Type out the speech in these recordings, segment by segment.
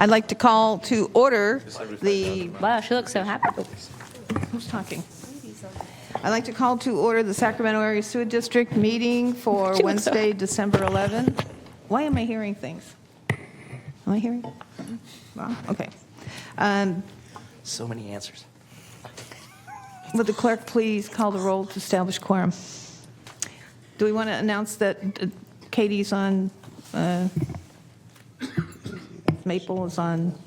I'd like to call to order the, Wow, she looks so happy. who's talking? I'd like to call to order the Sacramento Area Sewer District meeting for She looks so Wednesday, December 11. Why am I hearing things? Am I hearing? Wow, okay. So many answers. Would the clerk please call the roll to establish quorum? Do we want to announce that Katie's on, Maple is on,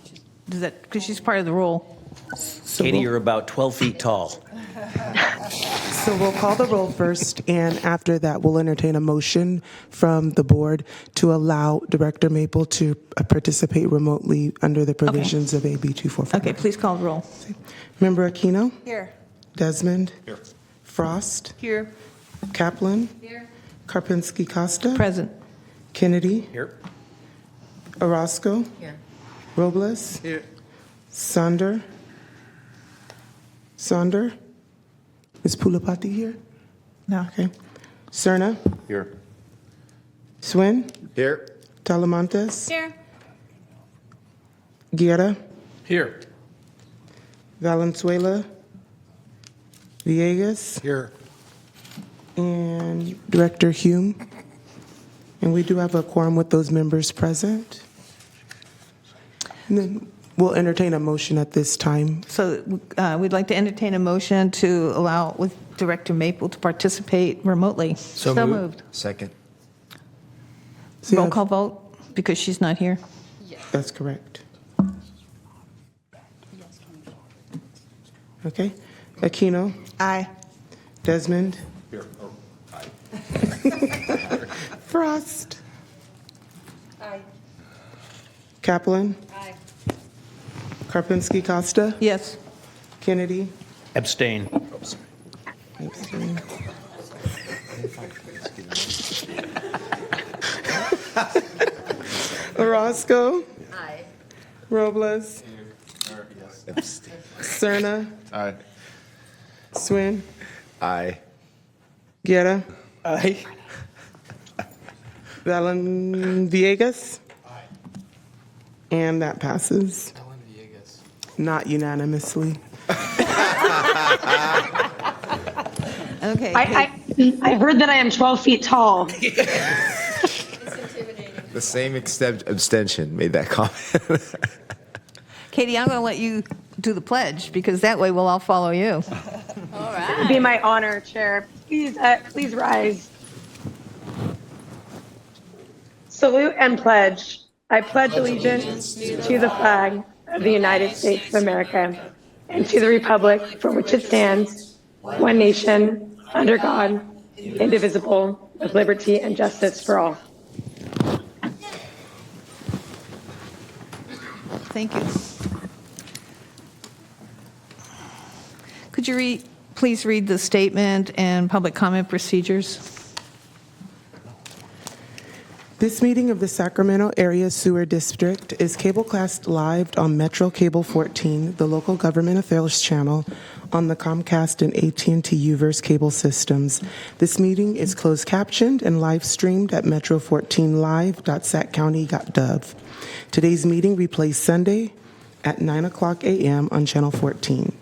does that, because she's part of the roll? Katie, you're about 12 feet tall. So we'll call the roll first, and after that, we'll entertain a motion from the board to allow Director Maple to participate remotely under the provisions of AB 245. Okay, please call the roll. Member Aquino? Here. Desmond? Here. Frost? Here. Kaplan? Here. Karpinski Costa? Present. Kennedy? Here. Orozco? Here. Robles? Here. Sonder? Is Pulapati here? No. Okay. Cerna? Here. Swin? Here. Talamantes? Here. Guerra? Here. Valenzuela? Villegas? Here. And Director Hume. And we do have a quorum with those members present. And then we'll entertain a motion at this time. So we'd like to entertain a motion to allow with Director Maple to participate remotely. So moved. Second. So you Roll have- call vote because she's not here. That's correct. Okay. Aquino? Aye. Desmond? Here. Oh, Frost? Aye. Kaplan? Aye. Karpinski Costa? Yes. Kennedy? Abstain. Abstain. Orozco? Aye. Robles? Cerna? Aye. Swin? Aye. Guerra? Aye. Villegas? And that passes. Not unanimously. Okay. I heard that I am 12 feet tall. The same abstention made that comment. Katie, I'm going to let you do the pledge because that way we'll all follow you. All It'd right. be my honor, Chair. Please rise. Salute and pledge. I pledge allegiance to the flag of the United States of America and to the republic for which it stands, one nation, under God, indivisible, with liberty and justice for all. Thank you. Could you please read the statement and public comment procedures? This meeting of the Sacramento Area Sewer District is cablecast live on Metro Cable 14, the local government affairs channel, on the Comcast and AT&T Uverse cable systems. This meeting is closed captioned and live streamed at metro14live.saccounty.gov. Today's meeting replays Sunday at 9:00 a.m. on Channel 14.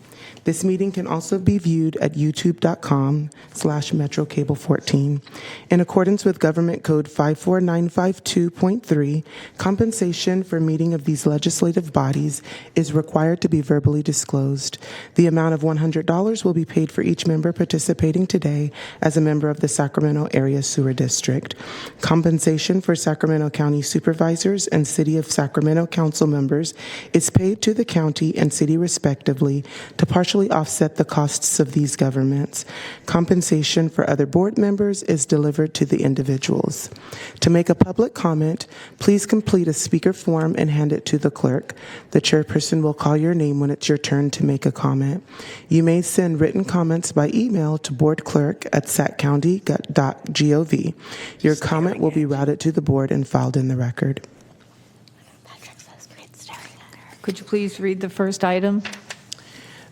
This meeting can also be viewed at youtube.com/MetroCable14. In accordance with Government Code 54952.3, compensation for meeting of these legislative bodies is required to be verbally disclosed. The amount of $100 will be paid for each member participating today as a member of the Sacramento Area Sewer District. Compensation for Sacramento County supervisors and City of Sacramento council members is paid to the county and city respectively to partially offset the costs of these governments. Compensation for other board members is delivered to the individuals. To make a public comment, please complete a speaker form and hand it to the clerk. The chairperson will call your name when it's your turn to make a comment. You may send written comments by email to boardclerk@saccounty.gov. Your comment will be routed to the board and filed in the record. Could you please read the first item?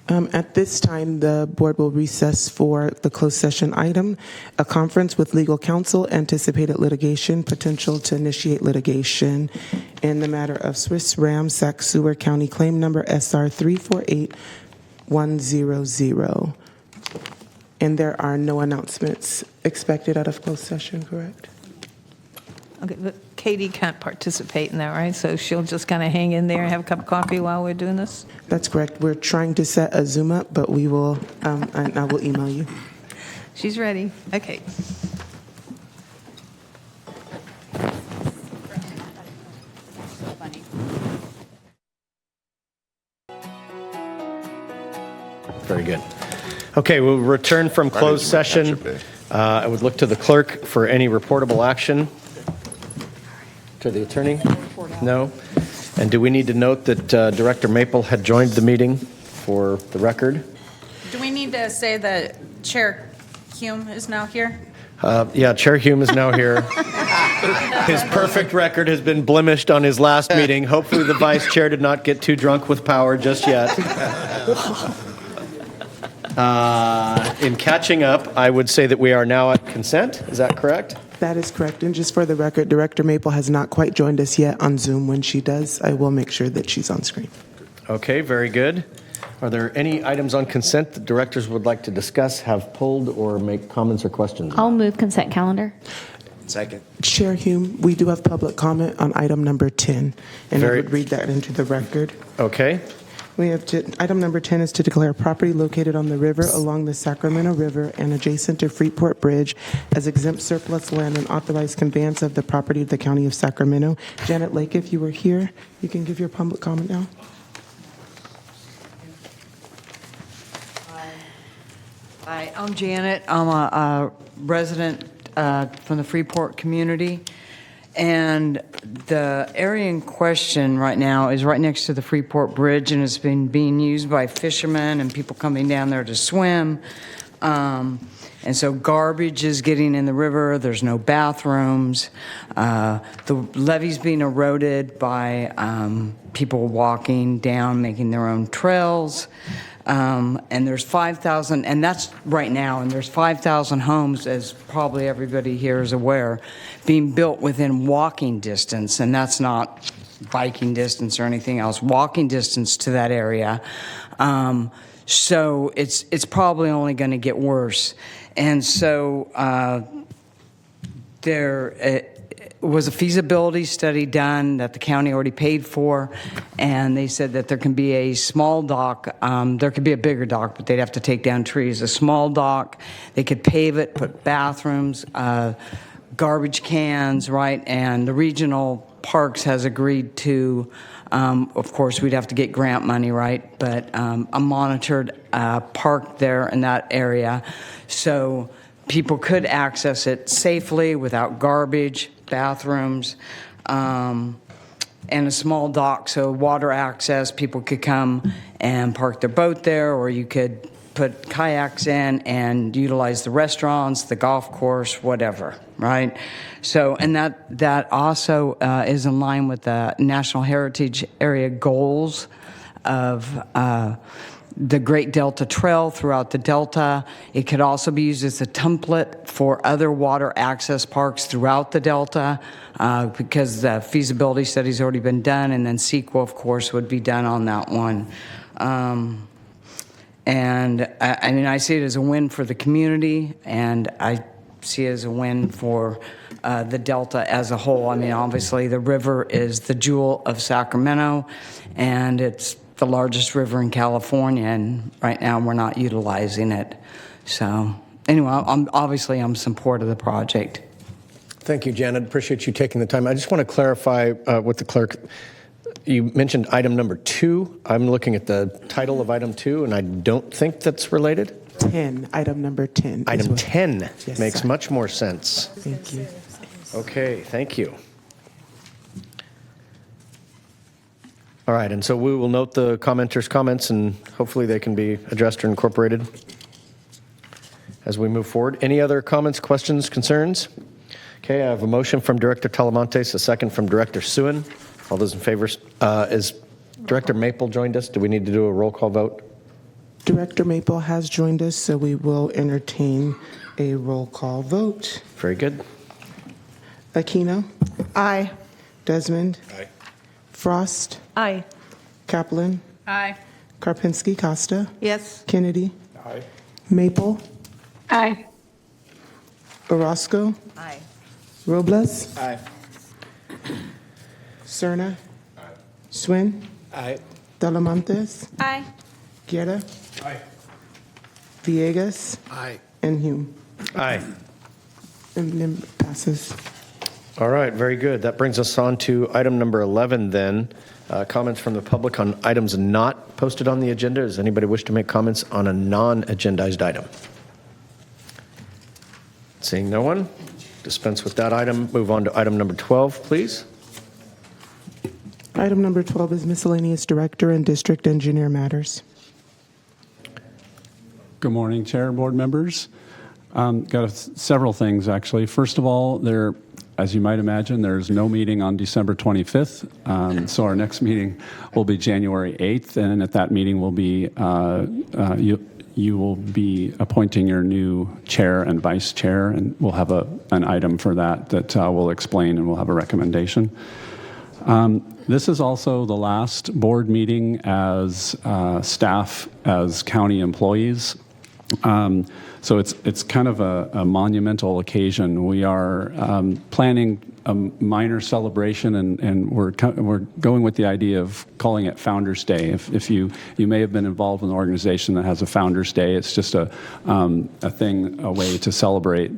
At this time, the board will recess for the closed session item, a conference with legal counsel, anticipated litigation, potential to initiate litigation, in the matter of Swiss Ram SacSewer County Claim Number SR 348100. And there are no announcements expected out of closed session, correct? Okay, but Katie can't participate in that, right? So she'll just kind of hang in there and have a cup of coffee while we're doing this? That's correct. We're trying to set a Zoom up, but we will, and I will email you. She's ready. Okay. Very good. Okay, we'll return from closed session. I would look to the clerk for any reportable action. To the attorney? No? And do we need to note that Director Maple had joined the meeting for the record? Do we need to say that Chair Hume is now here? Yeah, Chair Hume is now here. His perfect record has been blemished on his last meeting. Hopefully the vice chair did not get too drunk with power just yet. In catching up, I would say that we are now at consent. Is that correct? That is correct. And just for the record, Director Maple has not quite joined us yet on Zoom. When she does, I will make sure that she's on screen. Okay, very good. Are there any items on consent that directors would like to discuss, have pulled, or make comments or questions? I'll move consent calendar. Second. Chair Hume, we do have public comment on item number 10, and I Very- would read that into the record. Okay. We have item number 10 is to declare property located on the river along the Sacramento River and adjacent to Freeport Bridge as exempt surplus land and authorize conveyance of the property of the County of Sacramento. Janet Lake, if you were here, you can give your public comment now. Hi, I'm Janet. I'm a resident from the Freeport community. And the area in question right now is right next to the Freeport Bridge, and it's been being used by fishermen and people coming down there to swim. And so garbage is getting in the river. There's no bathrooms. The levee's being eroded by people walking down, making their own trails. And there's 5,000, and that's right now, and there's 5,000 homes, as probably everybody here is aware, being built within walking distance, and that's not biking distance or anything else, walking distance to that area. So it's probably only going to get worse. And so there was a feasibility study done that the county already paid for, and they said that there can be a small dock. There could be a bigger dock, but they'd have to take down trees. A small dock, they could pave it, put bathrooms, garbage cans, right? And the regional parks has agreed to, of course, we'd have to get grant money, right? But a monitored park there in that area. So people could access it safely without garbage, bathrooms, and a small dock, so water access. People could come and park their boat there, or you could put kayaks in and utilize the restaurants, the golf course, whatever, right? So, and that also is in line with the National Heritage Area goals of the Great Delta Trail throughout the Delta. It could also be used as a template for other water access parks throughout the Delta because the feasibility study's already been done, and then CEQA, of course, would be done on that one. And I mean, I see it as a win for the community, and I see it as a win for the Delta as a whole. I mean, obviously, the river is the jewel of Sacramento, and it's the largest river in California, and right now we're not utilizing it. So anyway, I'm support of the project. Thank you, Janet. Appreciate you taking the time. I just want to clarify with the clerk. You mentioned item number 2. I'm looking at the title of item 2, and I don't think that's related. 10, item number 10. Item 10 Yes, makes sir. much more sense. Thank you. Okay, thank you. All right, and so we will note the commenters' comments, and hopefully they can be addressed or incorporated as we move forward. Any other comments, questions, concerns? Okay, I have a motion from Director Talamontes, a second from Director Suen. All those in favor, is Director Maple joined us? Do we need to do a roll call vote? Director Maple has joined us, so we will entertain a roll call vote. Very good. Aquino? Aye. Desmond? Aye. Frost, Aye. Kaplan, Aye. Karpinski, Costa, Yes. Kennedy, Maple, Aye. Orozco, Aye. Robles, Aye. Cerna, Swin, Aye. Talamantes, Aye. Guerra, Villegas, Aye. and Hume. Aye. And then passes. All right, very good. That brings us on to item number 11 then. Comments from the public on items not posted on the agenda. Does anybody wish to make comments on a non-agendized item? Seeing no one, dispense with that item. Move on to item number 12, please. Item number 12 is miscellaneous director and district engineer matters. Good morning, Chair and board members. Got several things, actually. First of all, as you might imagine, there's no meeting on December 25th. So our next meeting will be January 8th, and at that meeting will be you will be appointing your new chair and vice chair, and we'll have an item for that we'll explain, and we'll have a recommendation. This is also the last board meeting as staff, as county employees. So it's kind of a monumental occasion. We are planning a minor celebration, and we're going with the idea of calling it Founders Day. If you may have been involved in an organization that has a Founders Day, it's just a way to celebrate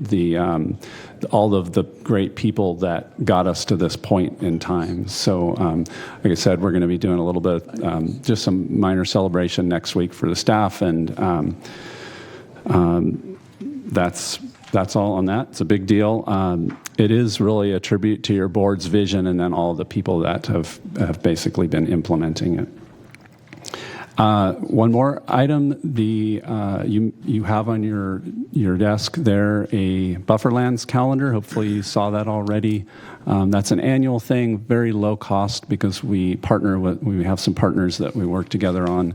all of the great people that got us to this point in time. So, like I said, we're going to be doing a little bit, just some minor celebration next week for the staff, and that's all on that. It's a big deal. It is really a tribute to your board's vision and then all the people that have basically been implementing it. One more item, you have on your desk there a Bufferlands calendar. Hopefully you saw that already. That's an annual thing, very low cost, because we have some partners that we work together on.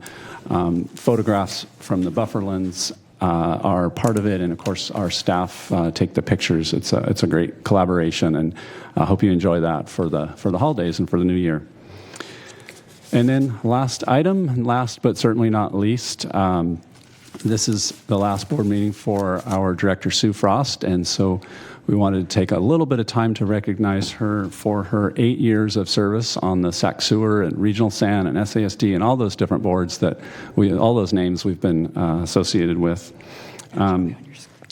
Photographs from the Bufferlands are part of it, and of course our staff take the pictures. It's a great collaboration, and I hope you enjoy that for the holidays and for the new year. And then last item, last but certainly not least, this is the last board meeting for our director, Sue Frost, and so we wanted to take a little bit of time to recognize her for her 8 years of service on the SacSewer and Regional SAN and SASD and all those different boards all those names we've been associated with.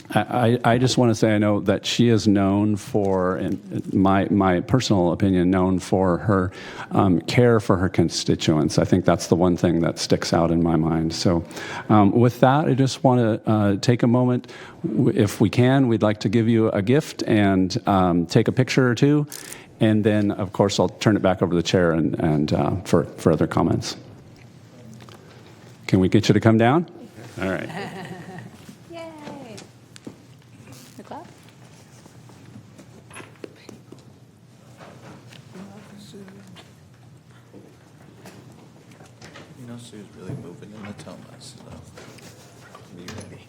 I just want to say I know that she is known for, in my personal opinion, known for her care for her constituents. I think that's the one thing that sticks out in my mind. So with that, I just want to take a moment. If we can, we'd like to give you a gift and take a picture or two. And then, of course, I'll turn it back over to the chair and for other comments. Can we get you to come down? All right. Yay. The clap? You know, Sue's really moving in the Thomas, so be ready.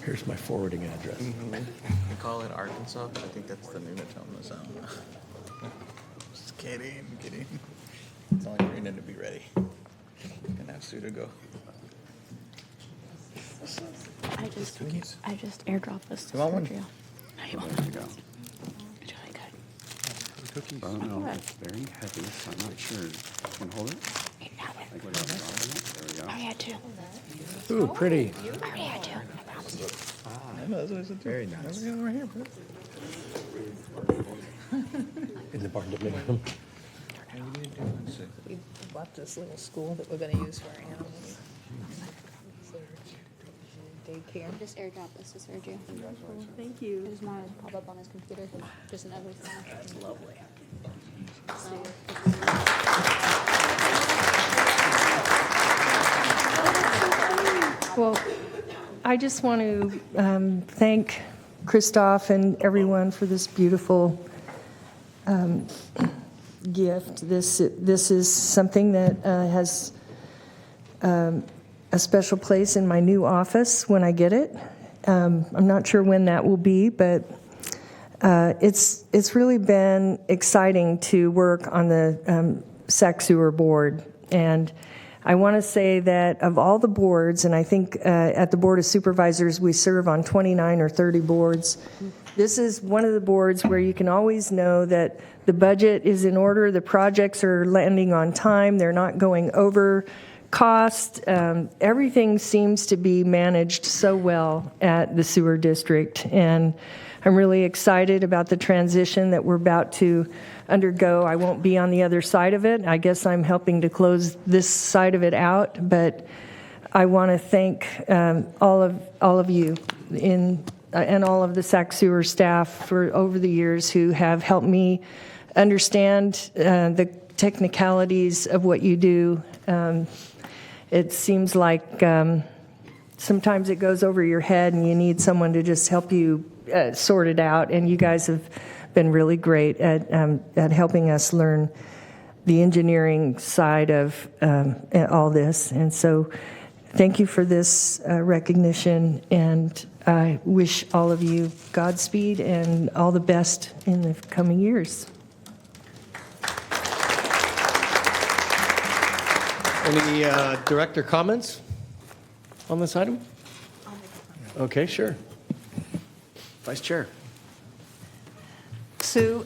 Here's my forwarding address. We call it Arkansas, but I think that's the new Natomas. Just kidding. It's only Marina to be ready. And have Sue to go. I just airdropped this to You want one? Sergio. No, you won't. There you go. It's really good. Cookies? I don't know. It's very heavy, so I'm not sure. Can I hold it? You have it. Like without dropping it? There we go. I already had two. Ooh, pretty. I already had two. I promise you. I know, that's what I said. Very nice. Over here, bro. In the barn dominium. We bought this little school that we're going to use for our animals. Daycare. Just airdrop this to Sergio. Thank you. I just wanted to pop up on his computer. Just an ugly thing. That's lovely. Well, I just want to thank Christoph and everyone for this beautiful gift. This is something that has a special place in my new office when I get it. I'm not sure when that will be, but It's really been exciting to work on the SacSewer board. And I want to say that of all the boards, and I think at the Board of Supervisors we serve on 29 or 30 boards, this is one of the boards where you can always know that the budget is in order, the projects are landing on time, they're not going over cost. Everything seems to be managed so well at the sewer district. And I'm really excited about the transition that we're about to undergo. I won't be on the other side of it. I guess I'm helping to close this side of it out, but I want to thank all of you and all of the SacSewer staff for over the years who have helped me understand the technicalities of what you do. It seems like sometimes it goes over your head and you need someone to just help you sort it out, and you guys have been really great at helping us learn the engineering side of all this. And so thank you for this recognition, and I wish all of you Godspeed and all the best in the coming years. Any director comments on this item? Okay, sure. Vice Chair. Sue,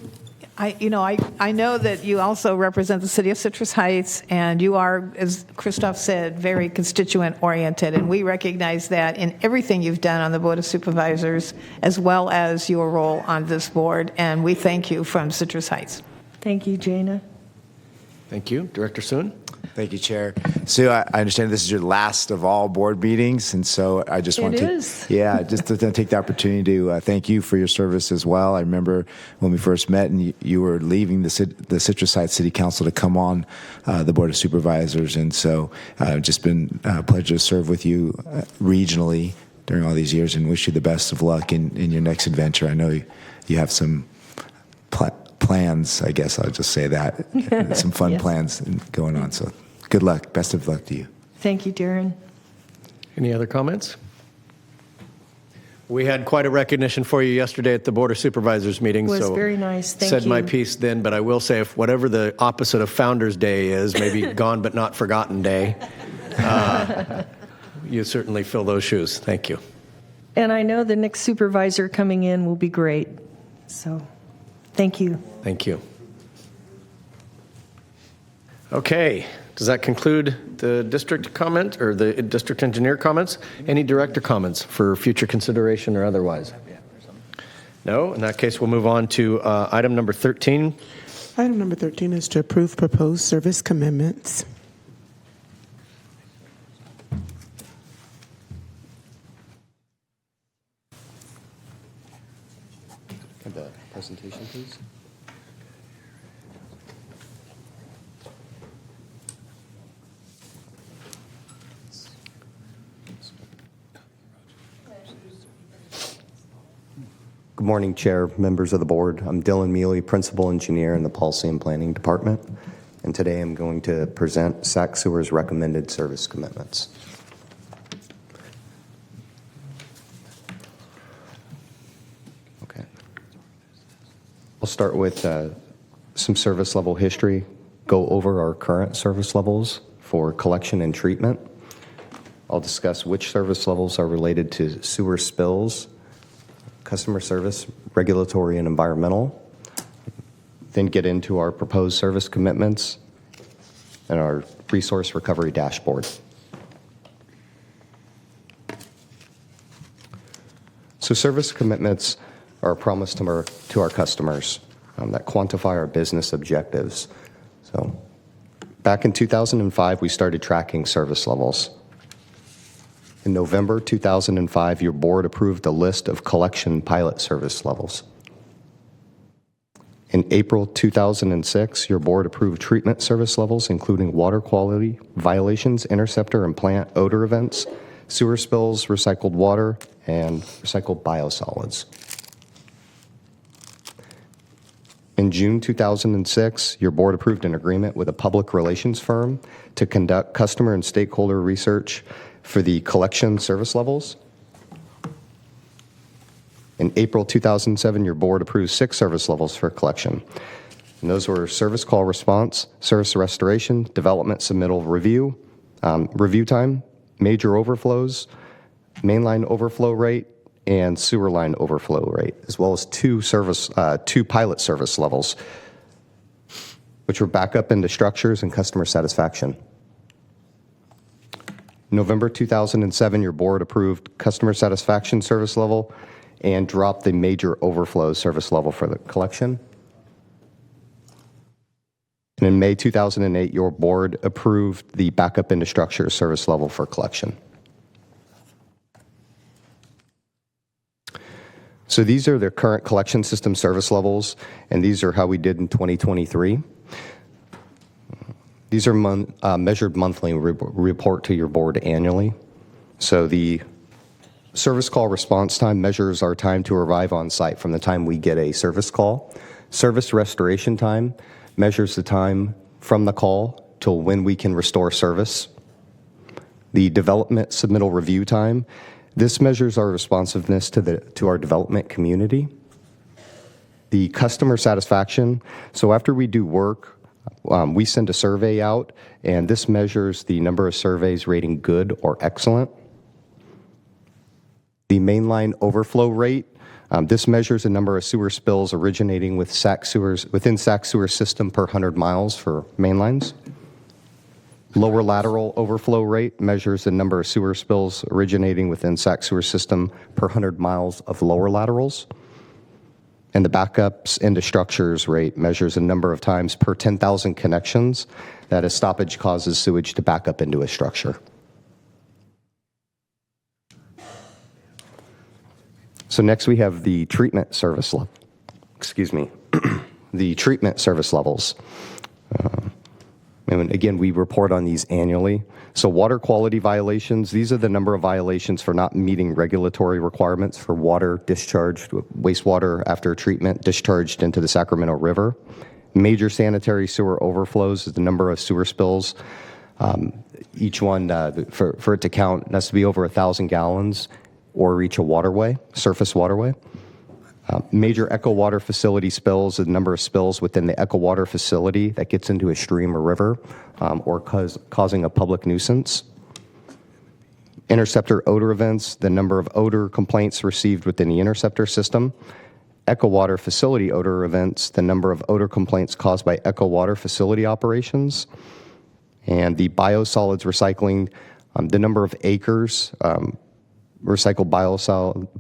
I know that you also represent the city of Citrus Heights, and you are, as Christoph said, very constituent-oriented, and we recognize that in everything you've done on the Board of Supervisors, as well as your role on this board, and we thank you from Citrus Heights. Thank you, Jana. Thank you. Director Soon? Thank you, Chair. Sue, I understand this is your last of all board meetings, and so I just want to just to take the opportunity to thank you for your service as well. I remember when we first met, and you were leaving the Citrus Heights City Council to come on the Board of Supervisors, and so it's just been a pleasure to serve with you regionally during all these years, and wish you the best of luck in your next adventure. I know you have some plans, I guess I'll just say that, some fun plans going on. So good luck. Best of luck to you. Thank you, Darren. Any other comments? We had quite a recognition for you yesterday at the Board of Supervisors meeting. It was so very nice. Thank said you. my piece then, but I will say if whatever the opposite of Founders Day is, maybe Gone But Not Forgotten Day, you certainly fill those shoes. Thank you. And I know the next supervisor coming in will be great. So thank you. Thank you. Okay, does that conclude the district comment or the district engineer comments? Any director comments for future consideration or otherwise? No? In that case, we'll move on to item number 13. Item number 13 is to approve proposed service commitments. Have the presentation, please. Good morning, Chair, members of the board. I'm Dylan Mealy, Principal Engineer in the Policy and Planning Department, and today I'm going to present SacSewer's recommended service commitments. Okay. I'll start with some service level history, go over our current service levels for collection and treatment. I'll discuss which service levels are related to sewer spills, customer service, regulatory, and environmental. Then get into our proposed service commitments and our resource recovery dashboard. So service commitments are a promise to our customers that quantify our business objectives. So back in 2005, we started tracking service levels. In November 2005, your board approved a list of collection pilot service levels. In April 2006, your board approved treatment service levels, including water quality violations, interceptor and plant odor events, sewer spills, recycled water, and recycled biosolids. In June 2006, your board approved an agreement with a public relations firm to conduct customer and stakeholder research for the collection service levels. In In April 2007, your board approved 6 service levels for collection. And those were service call response, service restoration, development submittal review, review time, major overflows, mainline overflow rate, and sewer line overflow rate, as well as 2 pilot service levels, which were backup into structures and customer satisfaction. November 2007, your board approved customer satisfaction service level and dropped the major overflow service level for the collection. And in May 2008, your board approved the backup into structure service level for collection. So these are the current collection system service levels, and these are how we did in 2023. These are measured monthly, report to your board annually. So the service call response time measures our time to arrive on site from the time we get a service call. Service restoration time measures the time from the call till when we can restore service. The development submittal review time, this measures our responsiveness to our development community. The customer satisfaction, so after we do work, we send a survey out, and this measures the number of surveys rating good or excellent. The mainline overflow rate, this measures the number of sewer spills originating with within SacSewer system per 100 miles for mainlines. Lower lateral overflow rate measures the number of sewer spills originating within SacSewer system per 100 miles of lower laterals. And the backups into structures rate measures the number of times per 10,000 connections that a stoppage causes sewage to back up into a structure. So next we have the treatment service level. The treatment service levels. And again, we report on these annually. So water quality violations, these are the number of violations for not meeting regulatory requirements for water discharged, wastewater after treatment discharged into the Sacramento River. Major sanitary sewer overflows is the number of sewer spills. Each one, for it to count, it has to be over 1,000 gallons or reach a waterway, surface waterway. Major echo water facility spills, the number of spills within the echo water facility that gets into a stream or river or causing a public nuisance. Interceptor odor events, the number of odor complaints received within the interceptor system. Echo water facility odor events, the number of odor complaints caused by echo water facility operations. And the biosolids recycling, the number of acres recycled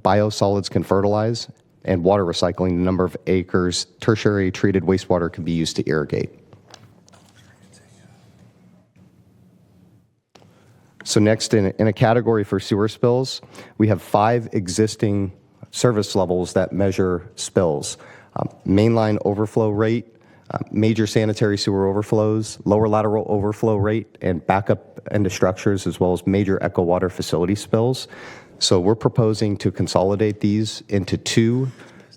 biosolids can fertilize. And water recycling, the number of acres tertiary treated wastewater can be used to irrigate. So next, in a category for sewer spills, we have 5 existing service levels that measure spills. Mainline overflow rate, major sanitary sewer overflows, lower lateral overflow rate, and backup into structures, as well as major echo water facility spills. So we're proposing to consolidate these into 2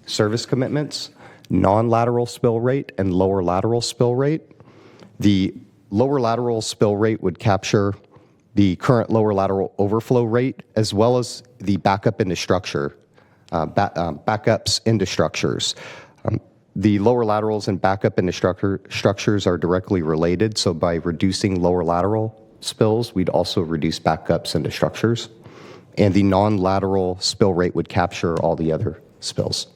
service commitments, non-lateral spill rate and lower lateral spill rate. The lower lateral spill rate would capture the current lower lateral overflow rate, as well as the backup into structure, backups into structures. The lower laterals and backup into structures are directly related, so by reducing lower lateral spills, we'd also reduce backups into structures. And the non-lateral spill rate would capture all the other spills.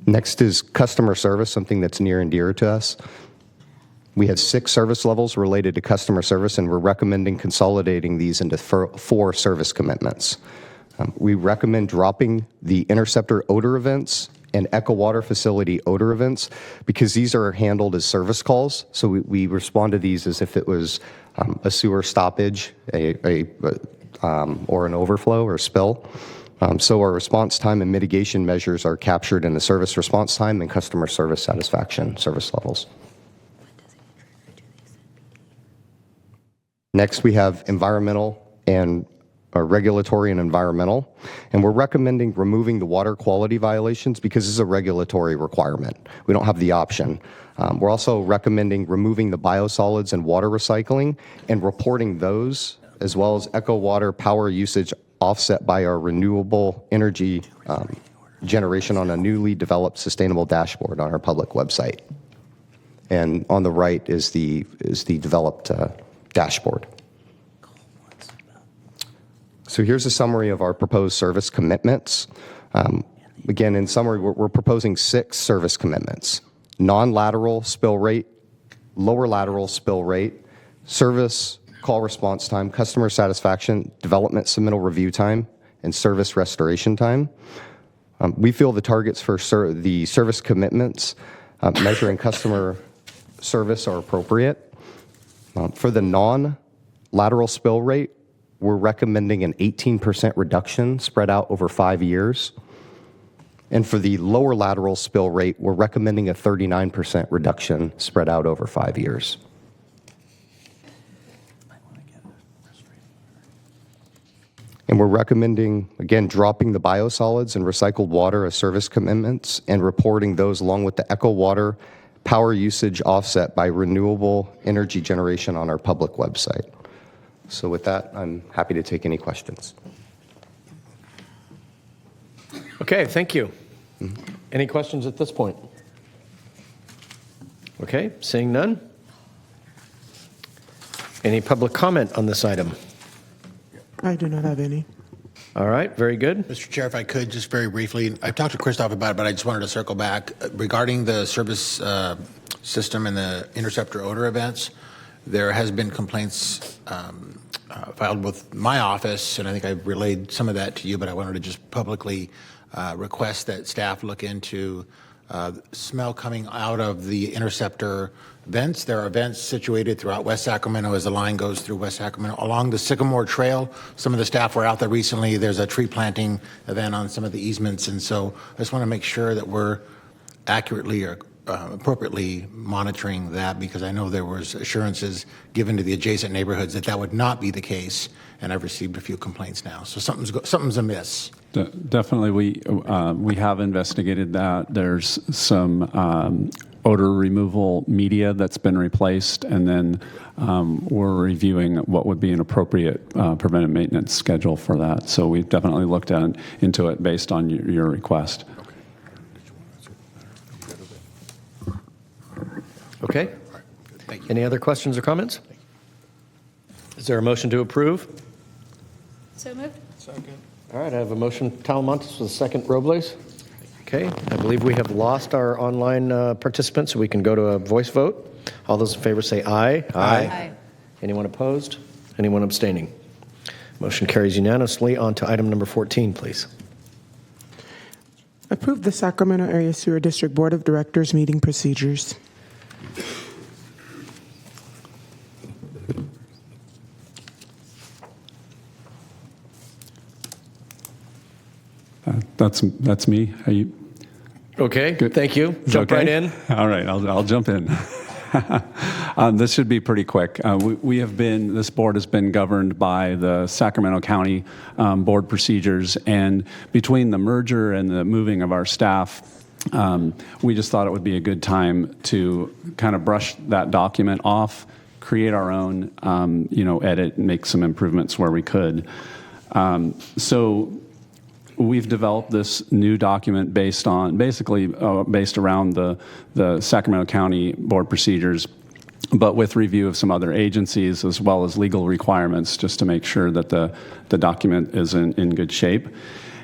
Next is customer service, something that's near and dear to us. We have 6 service levels related to customer service, and we're recommending consolidating these into 4 service commitments. We recommend dropping the interceptor odor events and echo water facility odor events because these are handled as service calls. So we respond to these as if it was a sewer stoppage, or an overflow or spill. So our response time and mitigation measures are captured in the service response time and customer service satisfaction service levels. Next, we have environmental and regulatory and environmental, and we're recommending removing the water quality violations because this is a regulatory requirement. We don't have the option. We're also recommending removing the biosolids and water recycling and reporting those, as well as echo water power usage offset by our renewable energy generation on a newly developed sustainable dashboard on our public website. And on the right is the developed dashboard. So here's a summary of our proposed service commitments. Again, in summary, we're proposing 6 service commitments: non-lateral spill rate, lower lateral spill rate, service call response time, customer satisfaction, development submittal review time, and service restoration time. We feel the targets for the service commitments measuring customer service are appropriate. For the non-lateral spill rate, we're recommending an 18% reduction spread out over 5 years. And for the lower lateral spill rate, we're recommending a 39% reduction spread out over 5 years. And we're recommending, again, dropping the biosolids and recycled water as service commitments and reporting those along with the Eco Water power usage offset by renewable energy generation on our public website. So with that, I'm happy to take any questions. Okay, thank you. Any questions at this point? Okay, seeing none. Any public comment on this item? I do not have any. All right, very good. Mr. Chair, if I could, just very briefly, I've talked to Christoph about it, but I just wanted to circle back. Regarding the service system and the interceptor odor events, there has been complaints filed with my office, and I think I relayed some of that to you, but I wanted to just publicly request that staff look into smell coming out of the interceptor vents. There are vents situated throughout West Sacramento as the line goes through West Sacramento. Along the Sycamore Trail, some of the staff were out there recently. There's a tree planting event on some of the easements, and so I just want to make sure that we're accurately or appropriately monitoring that, because I know there was assurances given to the adjacent neighborhoods that that would not be the case, and I've received a few complaints now. So something's amiss. Definitely, we have investigated that. There's some odor removal media that's been replaced, and then we're reviewing what would be an appropriate preventive maintenance schedule for that. So we've definitely looked into it based on your request. Okay. Thank you. Any other questions or comments? Is there a motion to approve? So moved. All right, I have a motion, Talamantes, with a second, Robles. Okay, I believe we have lost our online participants, so we can go to a voice vote. All those in favor say aye. Aye. Anyone opposed? Anyone abstaining? Motion carries unanimously. On to item number 14, please. Approve the Sacramento Area Sewer District Board of Directors meeting procedures. That's me. Are you Okay, good? Thank you. Jump Okay? right in. All right, I'll jump in. This should be pretty quick. This board has been governed by the Sacramento County board procedures, and between the merger and the moving of our staff, we just thought it would be a good time to kind of brush that document off, create our own, edit, and make some improvements where we could. So we've developed this new document based around the Sacramento County board procedures, but with review of some other agencies as well as legal requirements, just to make sure that the document is in good shape.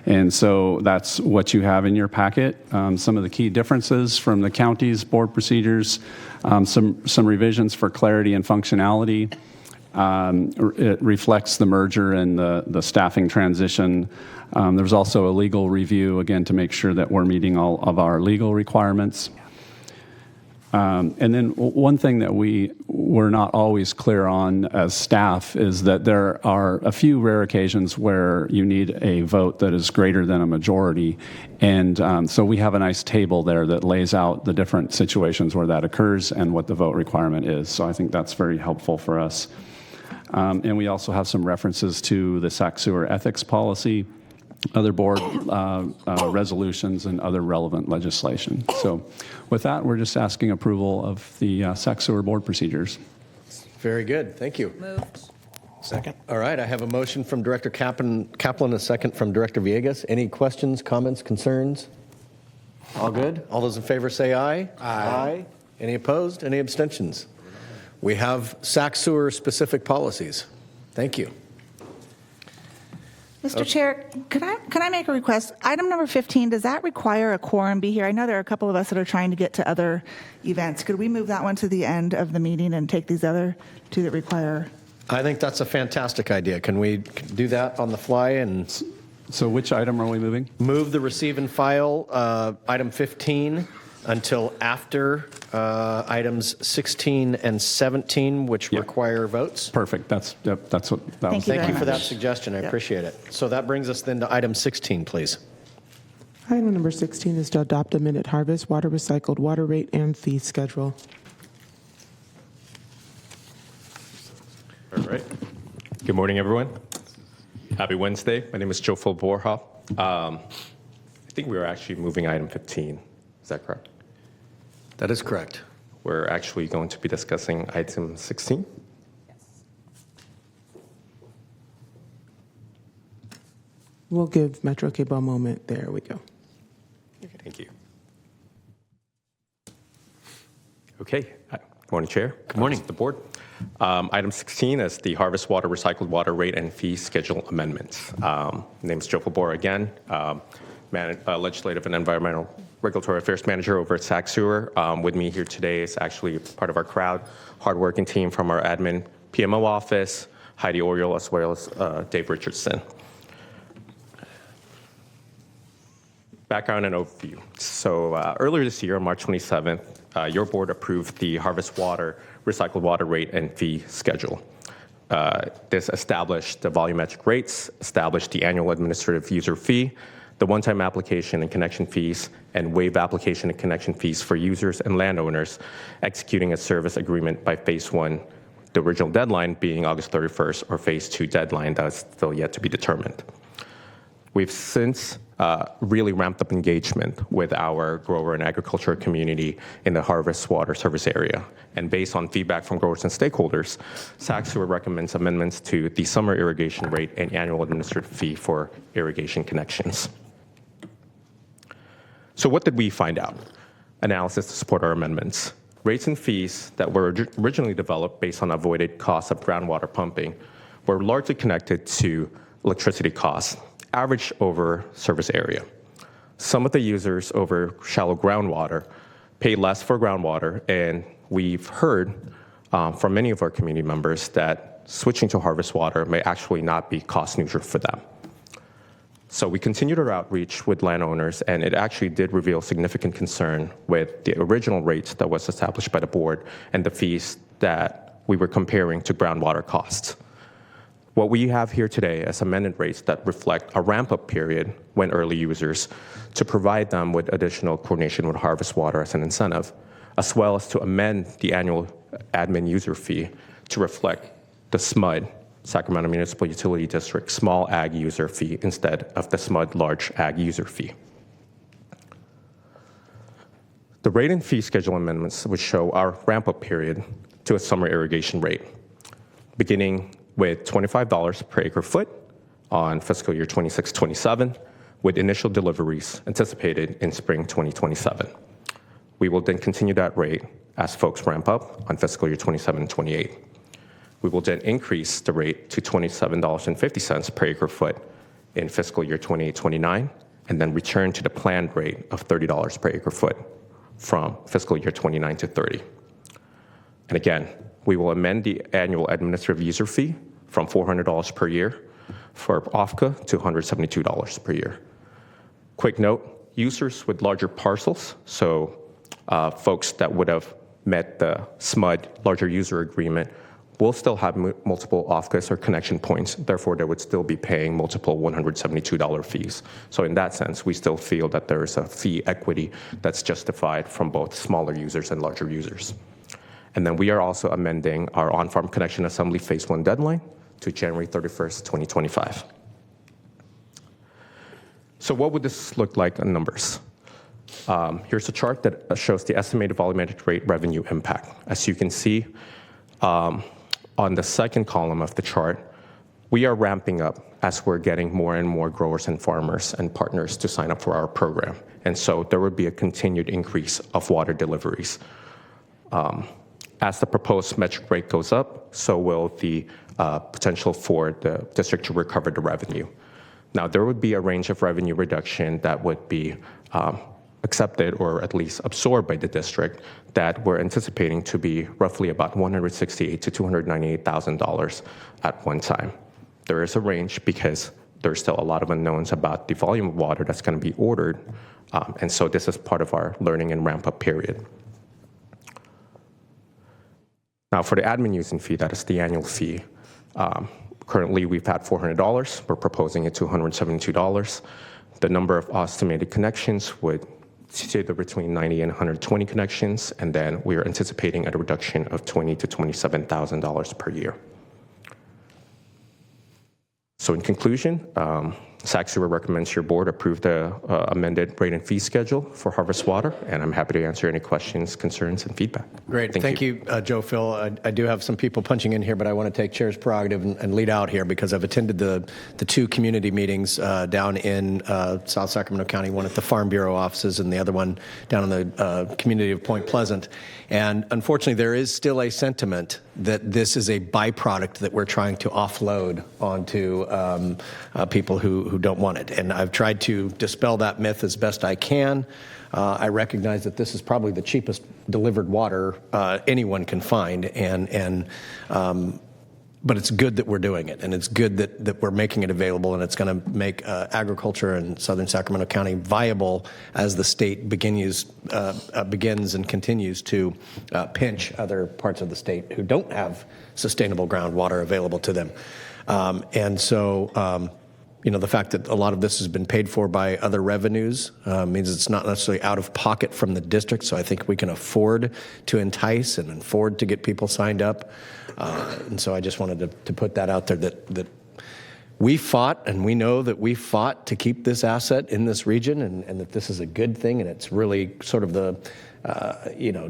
And so that's what you have in your packet. Some of the key differences from the county's board procedures, some revisions for clarity and functionality. It reflects the merger and the staffing transition. There's also a legal review, again, to make sure that we're meeting all of our legal requirements. And then one thing that we're not always clear on as staff is that there are a few rare occasions where you need a vote that is greater than a majority. And so we have a nice table there that lays out the different situations where that occurs and what the vote requirement is. So I think that's very helpful for us. And we also have some references to the SacSewer ethics policy, other board resolutions, and other relevant legislation. So with that, we're just asking approval of the SacSewer board procedures. Very good. Thank you. Moved. Second. All right, I have a motion from Director Kaplan, a second from Director Villegas. Any questions, comments, concerns? All good? All those in favor say aye. Aye. Any opposed? Any abstentions? We have SacSewer specific policies. Thank you. Mr. Chair, can I make a request? Item number 15, does that require a quorum be here? I know there are a couple of us that are trying to get to other events. Could we move that one to the end of the meeting and take these other two that require? I think that's a fantastic idea. Can we do that on the fly and So which item are we moving? move the receive and file item 15 until after items 16 and 17, which require votes? Perfect. That's what that was. Thank you for much. that suggestion. I appreciate it. So that brings us then to item 16, please. Item number 16 is to adopt amended harvest water recycled water rate and fee schedule. All right. Good morning, everyone. Happy Wednesday. My name is Joe Borja. I think we were actually moving item 15. Is that correct? That is correct. We're actually going to be discussing item 16. We'll give Metro Cable a moment. There we go. Thank you. Okay. Good morning, Chair. Good morning. The board. Item 16 is the Harvest Water Recycled Water Rate and Fee Schedule Amendments. My name is Joe Borja again, Legislative and Environmental Regulatory Affairs Manager over at SacSewer. With me here today is actually part of our crowd, hardworking team from our admin PMO office, Heidi Oriole, as well as Dave Richardson. Background and overview. So earlier this year, on March 27th, your board approved the Harvest Water Recycled Water Rate and Fee Schedule. This established the volumetric rates, established the annual administrative user fee, the one-time application and connection fees, and waive application and connection fees for users and landowners executing a service agreement by Phase 1, the original deadline being August 31st, or Phase 2 deadline that's still yet to be determined. We've since really ramped up engagement with our grower and agriculture community in the Harvest Water Service area. And based on feedback from growers and stakeholders, SacSewer recommends amendments to the summer irrigation rate and annual administrative fee for irrigation connections. So what did we find out? Analysis to support our amendments. Rates and fees that were originally developed based on avoided costs of groundwater pumping were largely connected to electricity costs, averaged over service area. Some of the users over shallow groundwater pay less for groundwater, and we've heard from many of our community members that switching to harvest water may actually not be cost neutral for them. So we continued our outreach with landowners, and it actually did reveal significant concern with the original rates that was established by the board and the fees that we were comparing to groundwater costs. What we have here today is amended rates that reflect a ramp-up period when early users to provide them with additional coordination with harvest water as an incentive, as well as to amend the annual admin user fee to reflect the SMUD, Sacramento Municipal Utility District, small ag user fee instead of the SMUD large ag user fee. The rate and fee schedule amendments would show our ramp-up period to a summer irrigation rate, beginning with $25 per acre foot on fiscal year 26-27, with initial deliveries anticipated in spring 2027. We will then continue that rate as folks ramp up on fiscal year 27-28. We will then increase the rate to $27.50 per acre foot in fiscal year 28-29, and then return to the planned rate of $30 per acre foot from fiscal year 29 to 30. And again, we will amend the annual administrative user fee from $400 per year for OFCA to $172 per year. Quick note, users with larger parcels, so folks that would have met the SMUD larger user agreement, will still have multiple OFCAs or connection points. Therefore, they would still be paying multiple $172 fees. So in that sense, we still feel that there is a fee equity that's justified from both smaller users and larger users. And then we are also amending our on-farm connection assembly Phase 1 deadline to January 31st, 2025. So what would this look like in numbers? Here's a chart that shows the estimated volumetric rate revenue impact. As you can see, on the second column of the chart, We are ramping up as we're getting more and more growers and farmers and partners to sign up for our program. And so there would be a continued increase of water deliveries. As the proposed metric rate goes up, so will the potential for the district to recover the revenue. Now, there would be a range of revenue reduction that would be accepted or at least absorbed by the district that we're anticipating to be roughly about $168,000 to $298,000 at one time. There is a range because there's still a lot of unknowns about the volume of water that's going to be ordered, and so this is part of our learning and ramp-up period. Now, for the admin using fee, that is the annual fee. Currently, we've had $400. We're proposing it to $172. The number of estimated connections would sit between 90 and 120 connections, and then we are anticipating a reduction of $20,000 to $27,000 per year. So in conclusion, SacSewer recommends your board approve the amended rate and fee schedule for harvest water, and I'm happy to answer any questions, concerns, and feedback. Great. Thank you, Joe Phil. I do have some people punching in here, but I want to take chair's prerogative and lead out here because I've attended the two community meetings down in South Sacramento County, one at the Farm Bureau offices and the other one down in the community of Point Pleasant. And unfortunately, there is still a sentiment that this is a byproduct that we're trying to offload onto people who don't want it. And I've tried to dispel that myth as best I can. I recognize that this is probably the cheapest delivered water anyone can find, but it's good that we're doing it, and it's good that we're making it available, and it's going to make agriculture in southern Sacramento County viable as the state begins and continues to pinch other parts of the state who don't have sustainable groundwater available to them. And so, the fact that a lot of this has been paid for by other revenues means it's not necessarily out of pocket from the district. So I think we can afford to entice and afford to get people signed up. And so I just wanted to put that out there that we fought, and we know that we fought to keep this asset in this region, and that this is a good thing, and it's really sort of the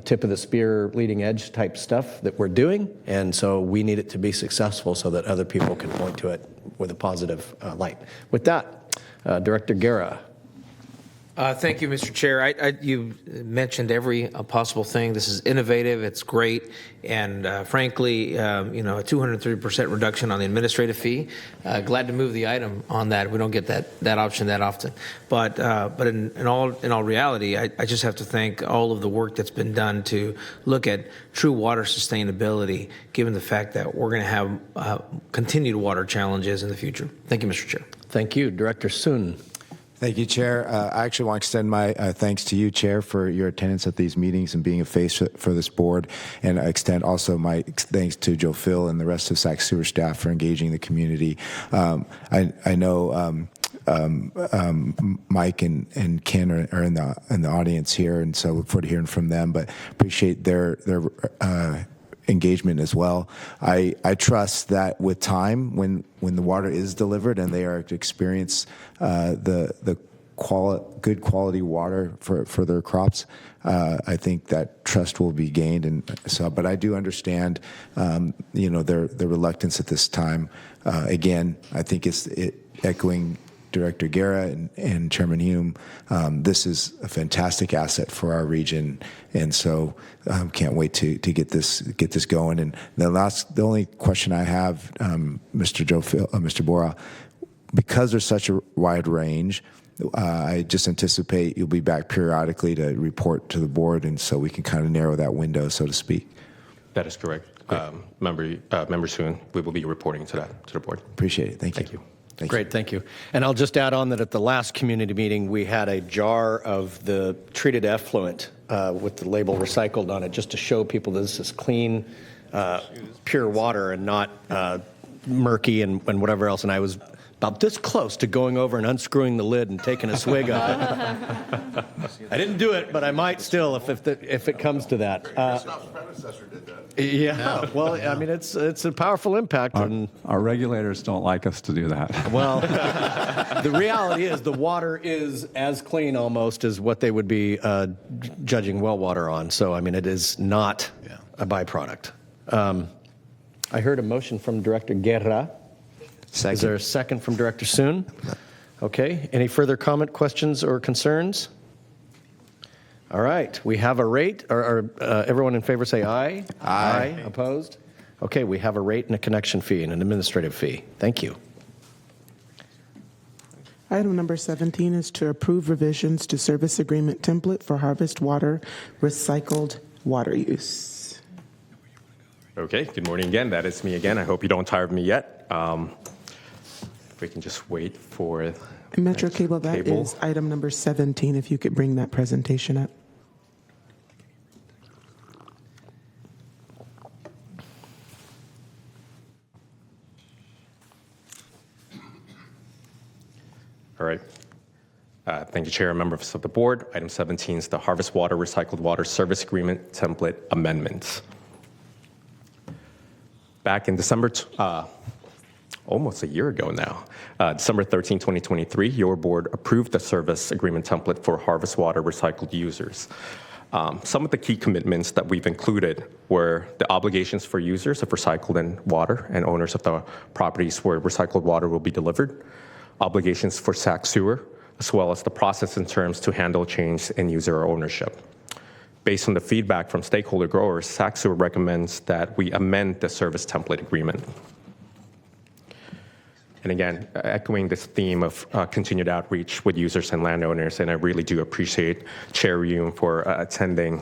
tip of the spear, leading edge type stuff that we're doing. And so we need it to be successful so that other people can point to it with a positive light. With that, Director Guerra. Thank you, Mr. Chair. You mentioned every possible thing. This is innovative. It's great. And frankly, a 230% reduction on the administrative fee. Glad to move the item on that. We don't get that option that often. But in all reality, I just have to thank all of the work that's been done to look at true water sustainability, given the fact that we're going to have continued water challenges in the future. Thank you, Mr. Chair. Thank you. Director Soon. Thank you, Chair. I actually want to extend my thanks to you, Chair, for your attendance at these meetings and being a face for this board. And I extend also my thanks to Joe Phil and the rest of SacSewer staff for engaging the community. I know Mike and Ken are in the audience here, and so look forward to hearing from them. But appreciate their engagement as well. I trust that with time, when the water is delivered and they are to experience the good quality water for their crops, I think that trust will be gained. And so, but I do understand, their reluctance at this time. Again, I think it's echoing Director Guerra and Chairman Hume. This is a fantastic asset for our region, and so can't wait to get this going. And the only question I have, Mr. Bora, because there's such a wide range, I just anticipate you'll be back periodically to report to the board, and so we can kind of narrow that window, so to speak. That is correct. Member Soon, we will be reporting to the board. Appreciate it. Thank you. Great, thank you. And I'll just add on that at the last community meeting, we had a jar of the treated effluent with the label recycled on it, just to show people that this is clean, pure water and not murky and whatever else. And I was about this close to going over and unscrewing the lid and taking a swig of it. I didn't do it, but I might still if it comes to that. Christoph's predecessor did that. Yeah, well, I mean, it's a powerful impact. Our regulators don't like us to do that. Well, the reality is the water is as clean almost as what they would be judging well water on. So, I mean, it is not a byproduct. I heard a motion from Director Guerra. Is there a second from Director Soon? Okay. Any further comment, questions, or concerns? All right. We have a rate. Everyone in favor say aye. Aye. Opposed? Okay. We have a rate and a connection fee and an administrative fee. Thank you. Item number 17 is to approve revisions to service agreement template for harvest water recycled water use. Okay, good morning again. That is me again. I hope you don't tire of me yet. If we can just wait for Metro Cable, that is item number 17, if you could bring that presentation up. All right. Thank you, Chair and members of the board. Item 17 is the Harvest Water Recycled Water Service Agreement Template Amendments. Back in December, almost a year ago now, December 13, 2023, your board approved the service agreement template for harvest water recycled users. Some of the key commitments that we've included were the obligations for users of recycled water and owners of the properties where recycled water will be delivered, obligations for SacSewer, as well as the process and terms to handle change in user ownership. Based on the feedback from stakeholder growers, SacSewer recommends that we amend the service template agreement. And again, echoing this theme of continued outreach with users and landowners, and I really do appreciate Chair Yoon for attending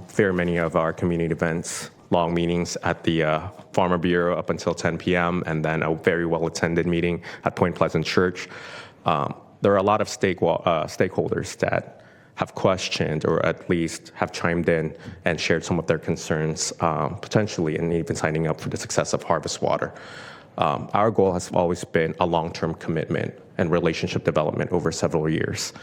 very many of our community events, long meetings at the Farmer Bureau up until 10 p.m., and then a very well-attended meeting at Point Pleasant Church. There are a lot of stakeholders that have questioned or at least have chimed in and shared some of their concerns, potentially, and even signing up for the success of harvest water. Our goal has always been a long-term commitment and relationship development over several years.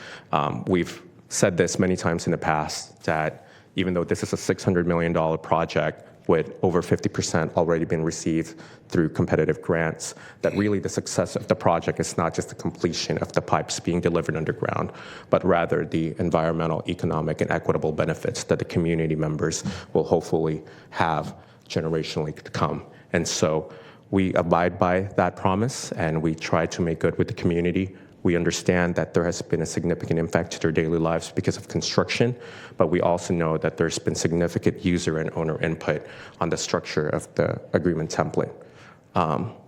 We've said this many times in the past that even though this is a $600 million project with over 50% already been received through competitive grants, that really the success of the project is not just the completion of the pipes being delivered underground, but rather the environmental, economic, and equitable benefits that the community members will hopefully have generationally to come. And so we abide by that promise, and we try to make good with the community. We understand that there has been a significant impact to their daily lives because of construction, but we also know that there's been significant user and owner input on the structure of the agreement template.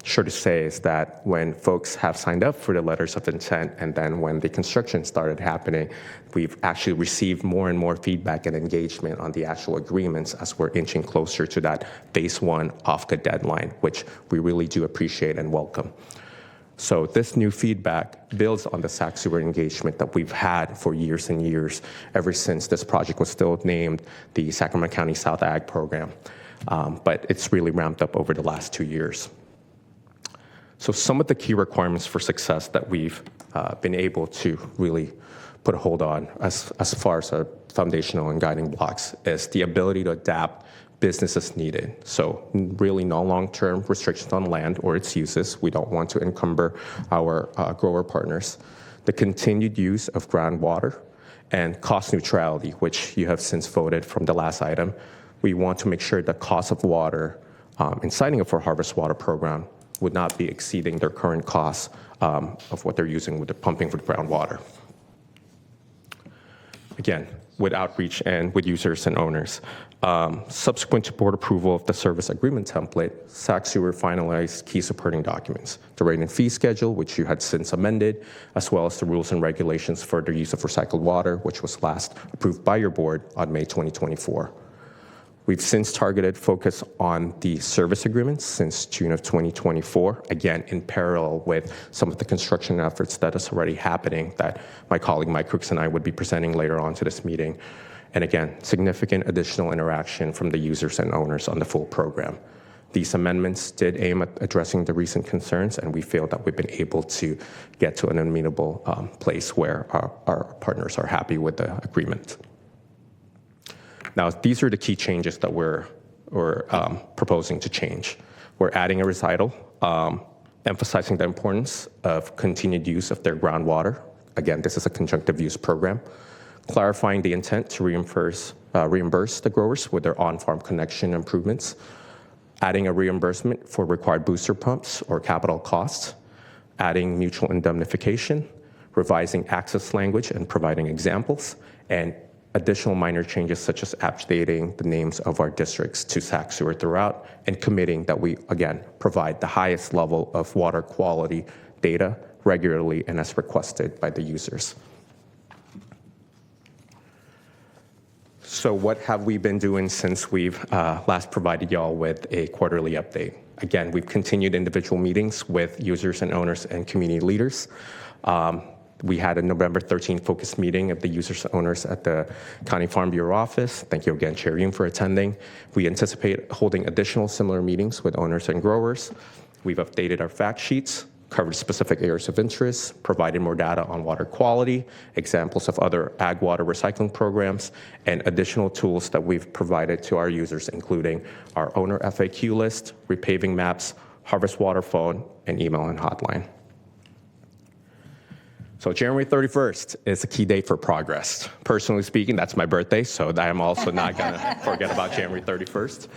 Sure to say is that when folks have signed up for the letters of intent, and then when the construction started happening, we've actually received more and more feedback and engagement on the actual agreements as we're inching closer to that phase one off the deadline, which we really do appreciate and welcome. So this new feedback builds on the SacSewer engagement that we've had for years and years, ever since this project was still named the Sacramento County South Ag Program. But it's really ramped up over the last 2 years. So some of the key requirements for success that we've been able to really put a hold on as far as our foundational and guiding blocks is the ability to adapt business as needed. So really no long-term restrictions on land or its uses. We don't want to encumber our grower partners. The continued use of groundwater and cost neutrality, which you have since voted from the last item. We want to make sure the cost of water in signing up for harvest water program would not be exceeding their current costs of what they're using with the pumping for the groundwater. Again, with outreach and with users and owners. Subsequent to board approval of the service agreement template, SacSewer finalized key supporting documents, the rate and fee schedule, which you had since amended, as well as the rules and regulations for the use of recycled water, which was last approved by your board on May 2024. We've since targeted focus on the service agreements since June of 2024, again, in parallel with some of the construction efforts that is already happening that my colleague Mike Crooks and I would be presenting later on to this meeting. And again, significant additional interaction from the users and owners on the full program. These amendments did aim at addressing the recent concerns, and we feel that we've been able to get to an amenable place where our partners are happy with the agreement. Now, these are the key changes that we're proposing to change. We're adding a recital, emphasizing the importance of continued use of their groundwater. Again, this is a conjunctive use program. Clarifying the intent to reimburse the growers with their on-farm connection improvements. Adding a reimbursement for required booster pumps or capital costs. adding mutual indemnification, revising access language and providing examples, and additional minor changes such as updating the names of our districts to SacSewer throughout, and committing that we, again, provide the highest level of water quality data regularly and as requested by the users. So what have we been doing since we've last provided y'all with a quarterly update? Again, we've continued individual meetings with users and owners and community leaders. We had a November 13th focus meeting of the users and owners at the County Farm Bureau office. Thank you again, Chair Yoon, for attending. We anticipate holding additional similar meetings with owners and growers. We've updated our fact sheets, covered specific areas of interest, provided more data on water quality, examples of other ag water recycling programs, and additional tools that we've provided to our users, including our owner FAQ list, repaving maps, harvest water phone, and email and hotline. So January 31st is a key date for progress. Personally speaking, that's my birthday, so I am also not going to forget about January 31st.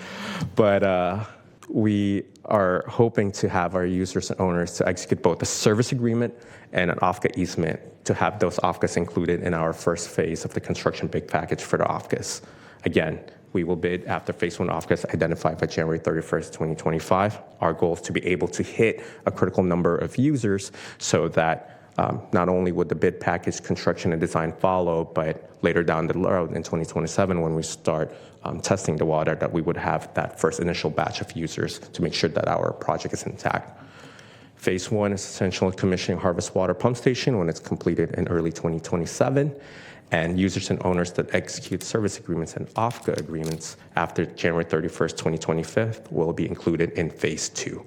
But we are hoping to have our users and owners to execute both a service agreement and an OFCA easement to have those OFCAs included in our first phase of the construction bid package for the OFCAs. Again, we will bid after phase 1 OFCAs identified by January 31st, 2025. Our goal is to be able to hit a critical number of users so that not only would the bid package construction and design follow, but later down the road in 2027, when we start testing the water, that we would have that first initial batch of users to make sure that our project is intact. Phase 1 is essentially commissioning harvest water pump station when it's completed in early 2027. And users and owners that execute service agreements and OFCA agreements after January 31st, 2025 will be included in Phase 2.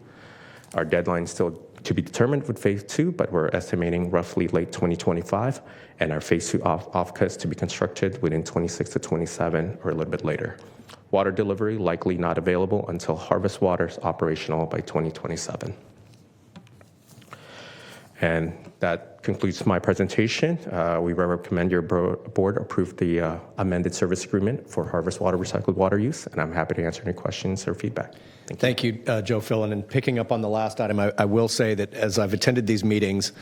Our deadline is still to be determined with Phase 2, but we're estimating roughly late 2025, and our Phase 2 OFCAs to be constructed within 26 to 27 or a little bit later. Water delivery likely not available until harvest water is operational by 2027. And that concludes my presentation. We recommend your board approve the amended service agreement for harvest water recycled water use, and I'm happy to answer any questions or feedback. Thank you, Joe Fillon. And picking up on the last item, I will say that as I've attended these meetings,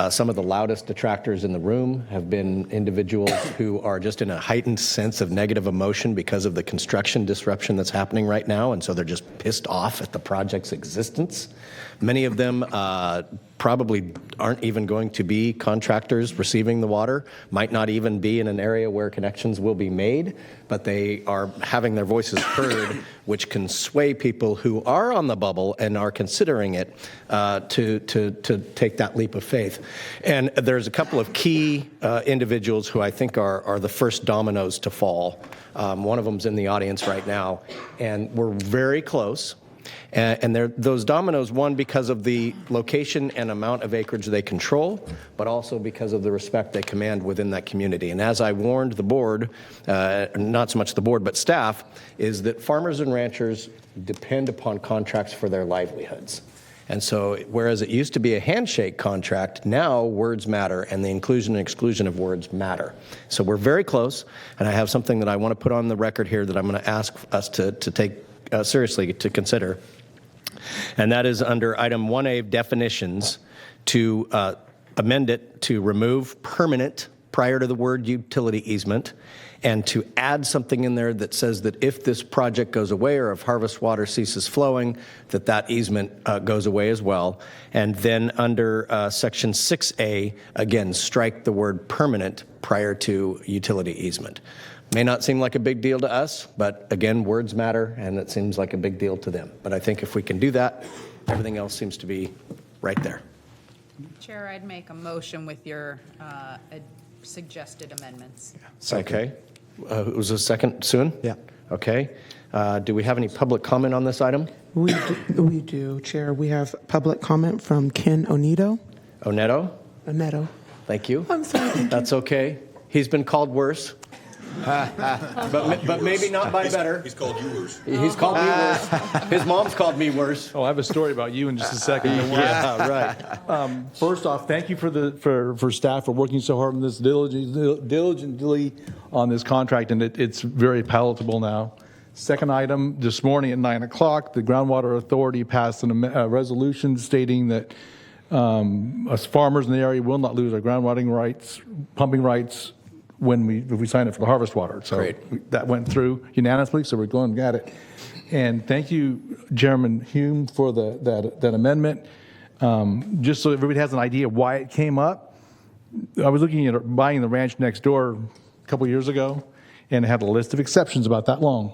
some of the loudest detractors in the room have been individuals who are just in a heightened sense of negative emotion because of the construction disruption that's happening right now, and so they're just pissed off at the project's existence. Many of them probably aren't even going to be contractors receiving the water, might not even be in an area where connections will be made, but they are having their voices heard, which can sway people who are on the bubble and are considering it to take that leap of faith. And there's a couple of key individuals who I think are the first dominoes to fall. One of them's in the audience right now, and we're very close. And those dominoes, one, because of the location and amount of acreage they control, but also because of the respect they command within that community. And as I warned the board, not so much the board, but staff, is that farmers and ranchers depend upon contracts for their livelihoods. And so whereas it used to be a handshake contract, now words matter, and the inclusion and exclusion of words matter. So we're very close, and I have something that I want to put on the record here that I'm going to ask us to take seriously to consider. And that is under item 1A of definitions, to amend it to remove permanent prior to the word utility easement, and to add something in there that says that if this project goes away or if harvest water ceases flowing, that easement goes away as well. And then under section 6A, again, strike the word permanent prior to utility easement. May not seem like a big deal to us, but again, words matter, and it seems like a big deal to them. But I think if we can do that, everything else seems to be right there. Chair, I'd make a motion with your suggested amendments. Okay. Was a second soon? Yeah. Okay. Do we have any public comment on this item? We do, Chair. We have public comment from Ken Oneto. Oneto? Thank you. I'm sorry. That's okay. He's been called worse. but maybe not by better. He's called you worse. He's called me worse. His mom's called me worse. Oh, I have a story about you in just a second. Yeah, right. First off, thank you for staff for working so hard on this diligently on this contract, and it's very palatable now. Second item, this morning at 9 o'clock, the Groundwater Authority passed a resolution stating that Us farmers in the area will not lose our groundwatering rights, pumping rights if we sign up for the harvest water. So that went through unanimously, so we're going at it. And thank you, Chairman Hume, for that amendment. Just so everybody has an idea why it came up, I was looking at buying the ranch next door a couple years ago, and it had a list of exceptions about that long.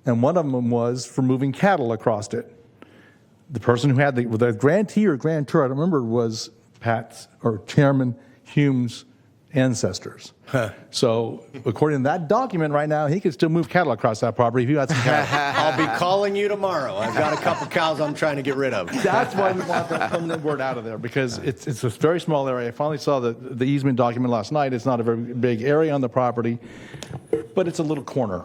And one of them was for moving cattle across it. The person who had the grantee or grantor, I don't remember, was Chairman Hume's ancestors. So according to that document right now, he could still move cattle across that property if he had some cattle. I'll be calling you tomorrow. I've got a couple cows I'm trying to get rid of. That's why we want that permanent word out of there, because it's a very small area. I finally saw the easement document last night. It's not a very big area on the property, but it's a little corner.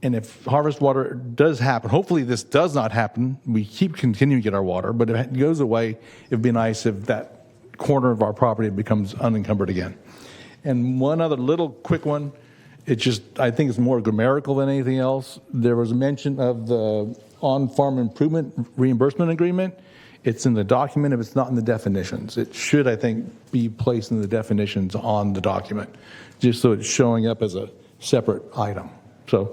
And if harvest water does happen, hopefully this does not happen. We keep continuing to get our water, but if it goes away, it'd be nice if that corner of our property becomes unencumbered again. And one other little quick one, I think it's more grammatical than anything else. There was a mention of the on-farm improvement reimbursement agreement. It's in the document if it's not in the definitions. It should, I think, be placed in the definitions on the document, just so it's showing up as a separate item. So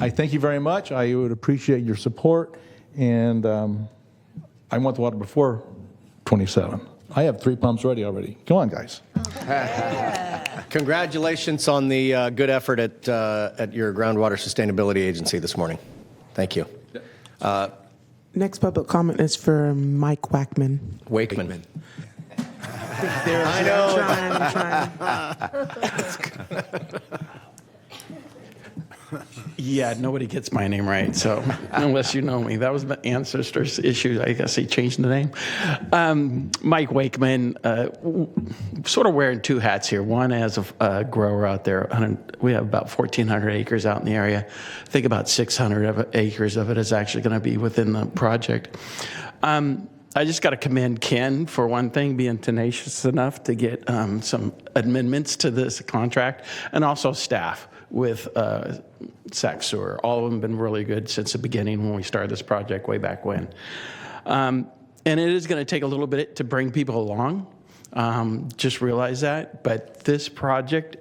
I thank you very much. I would appreciate your support, and I want the water before 27. I have 3 pumps ready already. Come on, guys. Congratulations on the good effort at your groundwater sustainability agency this morning. Thank you. Next public comment is for Mike Wakeman. Wakeman. I know. I'm trying. Yeah, nobody gets my name right, so unless you know me. That was my ancestor's issue. I guess he changed the name. Mike Wakeman, sort of wearing 2 hats here. One as a grower out there. We have about 1,400 acres out in the area. I think about 600 acres of it is actually going to be within the project. I just got to commend Ken, for one thing, being tenacious enough to get some amendments to this contract, and also staff with SacSewer. All of them have been really good since the beginning when we started this project way back when. And it is going to take a little bit to bring people along. Just realize that. But this project,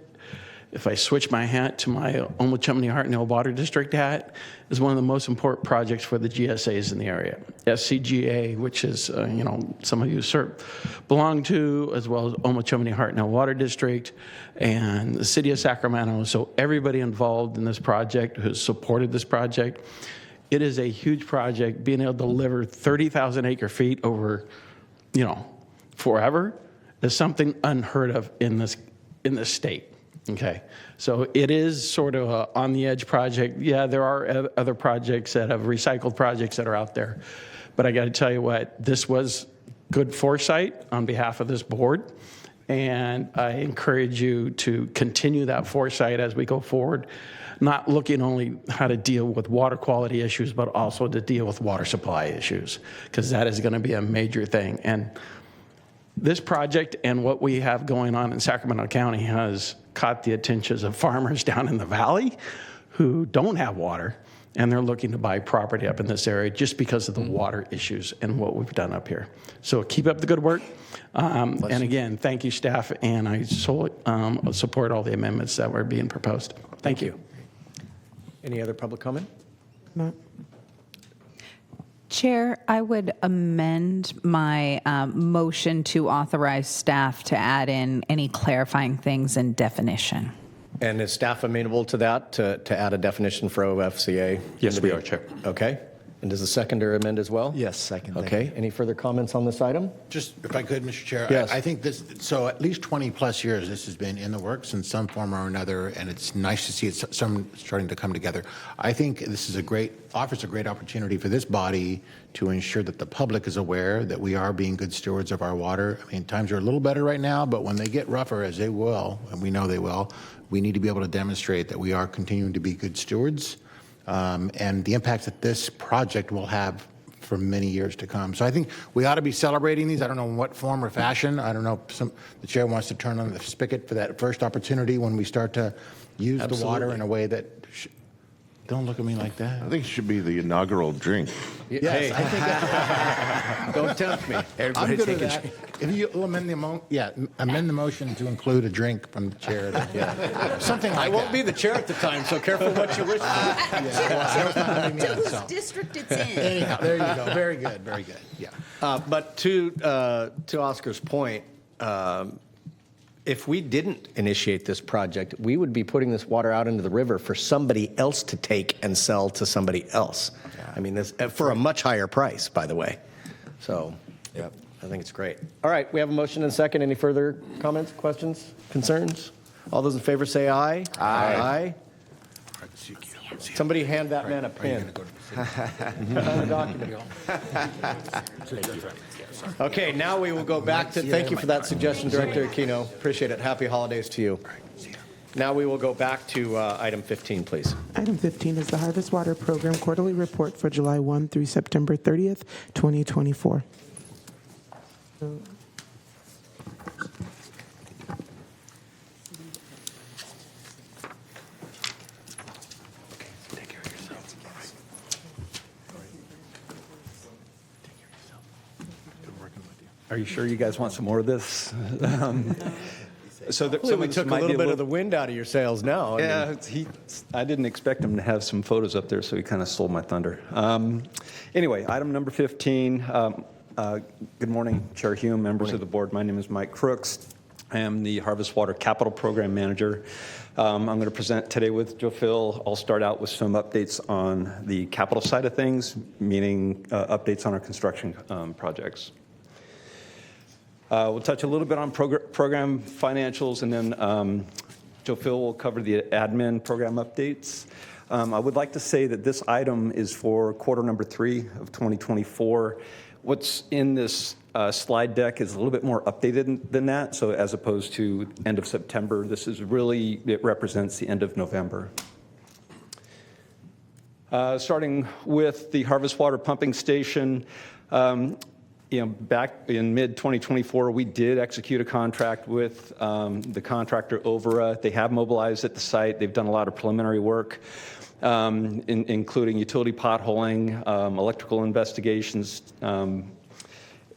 if I switch my hat to my Omechumney Hartnell Water District hat, is one of the most important projects for the GSAs in the area. SCGA, which is, some of you belong to, as well as Omechumney Hartnell Water District, and the city of Sacramento. So everybody involved in this project who has supported this project. It is a huge project. Being able to deliver 30,000 acre feet over, forever is something unheard of in this state. Okay, so it is sort of a on-the-edge project. Yeah, there are other projects that have recycled projects that are out there. But I got to tell you what, this was good foresight on behalf of this board. And I encourage you to continue that foresight as we go forward, not looking only how to deal with water quality issues, but also to deal with water supply issues, because that is going to be a major thing. And this project and what we have going on in Sacramento County has caught the attentions of farmers down in the valley who don't have water, and they're looking to buy property up in this area just because of the water issues and what we've done up here. So keep up the good work. And again, thank you, staff, and I support all the amendments that were being proposed. Thank you. Any other public comment? No. Chair, I would amend my motion to authorize staff to add in any clarifying things in definition. And is staff amenable to that, to add a definition for OFCA? Yes, we are, Chair. Okay. And does the seconder amend as well? Yes, second. Okay. Any further comments on this item? Just, if I could, Mr. Chair, Yes. I think this, so at least 20 plus years, this has been in the works in some form or another, and it's nice to see it some starting to come together. I think this is offers a great opportunity for this body to ensure that the public is aware that we are being good stewards of our water. I mean, times are a little better right now, but when they get rougher, as they will, and we know they will, we need to be able to demonstrate that we are continuing to be good stewards, and the impacts that this project will have for many years to come. So I think we ought to be celebrating these. I don't know in what form or fashion. I don't know if the chair wants to turn on the spigot for that first opportunity when we start to use the water in a way that Don't look at me like that. I think it should be the inaugural drink. Yes, I think that, Don't tempt me. Everybody I'm good take at a that. drink. If you amend amend the motion to include a drink from the chair. Something like I won't that. be the chair at the time, so careful what you wish for. To whose district it's in. Anyhow, there you go. Very good. Very good. Yeah. But to Oscar's point, if we didn't initiate this project, we would be putting this water out into the river for somebody else to take and sell to somebody else. I mean, this for a much higher price, by the way. So, Yep. I think it's great. All right, we have a motion and a second. Any further comments, questions, concerns? All those in favor say aye. Aye. Somebody hand that man a pen. On the document. Okay, now we will go back to, thank you for that suggestion, Director Aquino. Appreciate it. Happy holidays to you. Now we will go back to item 15, please. Item 15 is the Harvest Water Program Quarterly Report for July 1 through September 30th, 2024. Are you sure you guys want some more of this? So Hopefully we took a little bit of the wind out of your sails now. Yeah, I didn't expect him to have some photos up there, so he kind of stole my thunder. Anyway, item number 15. Good morning, Chair Hume, members of the board. My name is Mike Crooks. I am the Harvest Water Capital Program Manager. I'm going to present today with Joe Phil. I'll start out with some updates on the capital side of things, meaning updates on our construction projects. We'll touch a little bit on program financials, and then Joe Phil will cover the admin program updates. I would like to say that this item is for quarter number 3 of 2024. What's in this slide deck is a little bit more updated than that, so as opposed to end of September, this is really, it represents the end of November. Starting with the Harvest Water Pumping Station, back in mid-2024, we did execute a contract with the contractor Overa. They have mobilized at the site. They've done a lot of preliminary work, including utility potholing, electrical investigations.